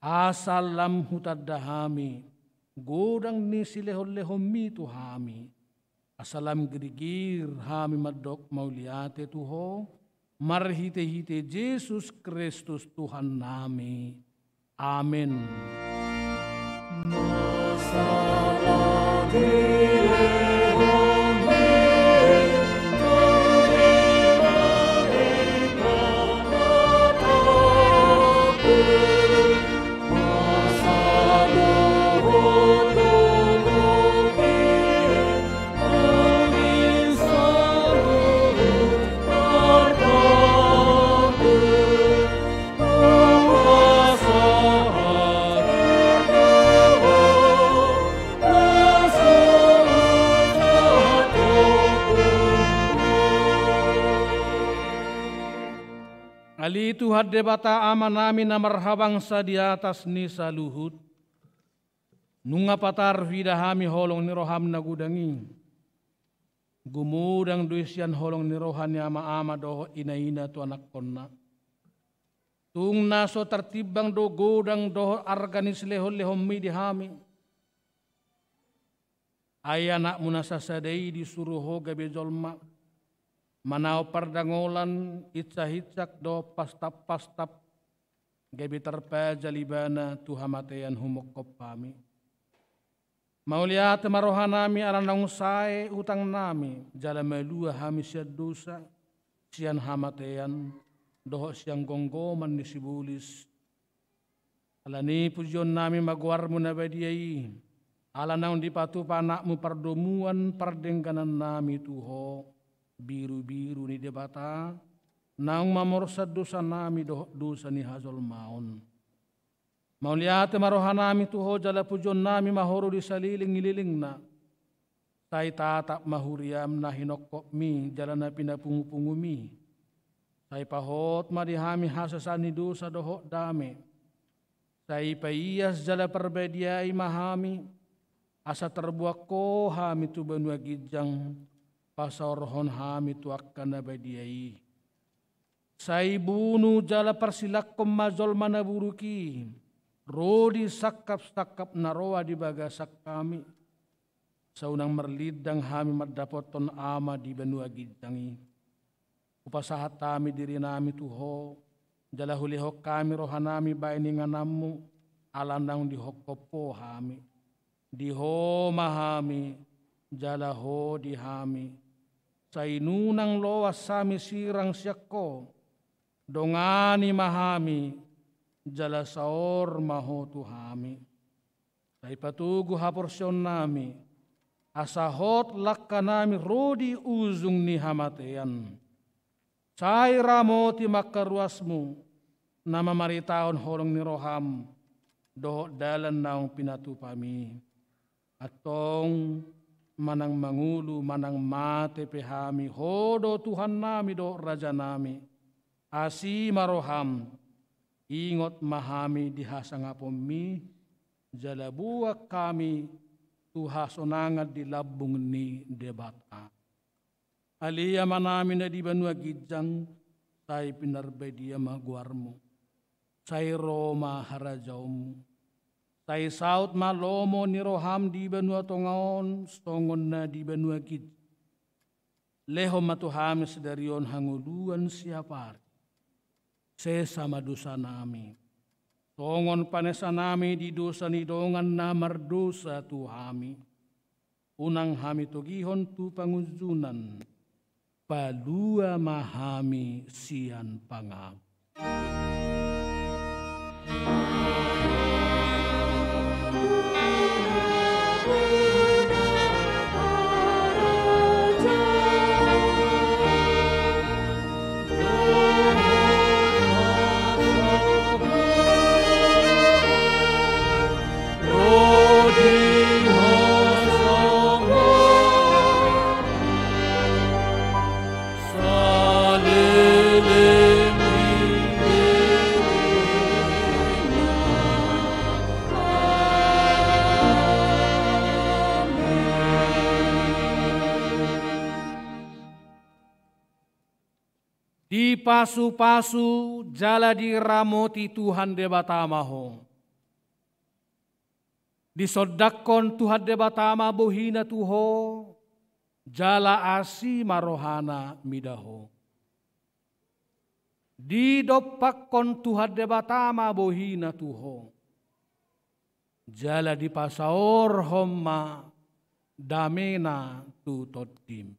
Asalam hutadahami. Godang ni silehon-lehon mito hami. Asalam gerigir hami madok mauliate tuho. Marhite-hite Jesus Kristus Tuhan nami. Amin. Ali Tuhan debata amanami na marhabangsa di atas ni saluhut. Nunga patar vidahami holong ni roham na gudangi. Gumudang duisyan holong ni rohan ni ama-ama doho ina-ina tu anak konna. Tung naso tertibang do godang doho arganis lehon-lehon mi dihami. Ay anak munasasadai disuruh hoga bejolma. Manau pardangolan itsa-hitsak do pastap-pastap gabi terpajalibana tuhamatean humokop kami. Mauliat marohanami alanang sae utang nami jala melua hami siad dosa sian hamatean doho siang gonggoman ni sibulis. Alani pujion nami magwarmu nabadiai alanang dipatu panakmu pardomuan pardengganan nami tuho. Biru-biru ni debata nang mamorsad dosa nami dosa ni hazol maon. Mauliate marohanami tuho jala pujon nami mahoro di saliling ngililing na. Say tatap mahuriam na hinokop mi jala na pinapungupungu mi. Say pahot madihami hasasani dosa doho dame. Say paiyas jala perbediai mahami asa terbuak ko hami tu benua gijang. Pasorohon hami tuakkan nabadiai. Say bunu jala persilak mazol mana buruki. Rodi sakap-sakap naroa di bagasak kami. Saunang merlidang hami madapoton ama di benua gijangi. upasahat tami diri nami Tuho, jala hulihok kami rohanami baini nganamu, alandang dihokopo hami, diho mahami, jala ho dihami, sainunang loas sami sirang syakko, dongani mahami, jala saor maho tuhami. Sai patugu haporsyon nami, asahot lakka nami rodi uzung ni hamatean. Sai ramoti makaruasmu, nama maritaon holong ni roham, doh dalan naong pinatupami. Atong manang mangulu, manang mate pehami, hodo Tuhan nami do raja nami. Asi maroham, ingot mahami dihasangapomi, jalabuak kami tuhasonangat di labung ni debata. Alia manami na di banua gijang, say pinarbay dia maguarmo. Say Roma harajaumu. Say saut malomo ni roham di banua tongaon, stongon na di banua gij. Leho matuhami sedarion hanguluan siapar. Sesama dosa nami. Tongon panesa nami di dosa ni dongan na mardosa tuhami. Unang hami togihon tu panguzunan. Palua mahami sian pangam. Di pasu-pasu jala diramoti Tuhan debatamaho. Disodakon Tuhan debatama bohina tuho, jala asi marohana midaho. Didopakon Tuhan debatama bohina tuho, jala di pasaor homma damena tutotim.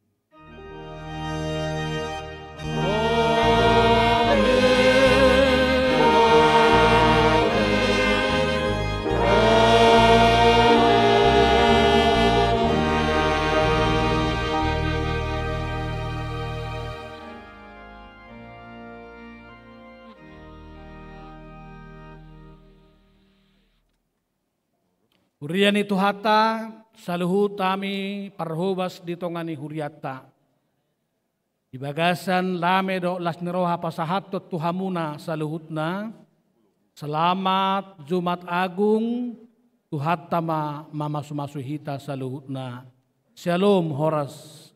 Hurian itu hata saluhut tami parhubas ditongani huriata. Di bagasan lame do las niroha pasahatot tuhamuna saluhutna. Selamat Jumat Agung tuhatama mama sumasuhita saluhutna. Shalom horas.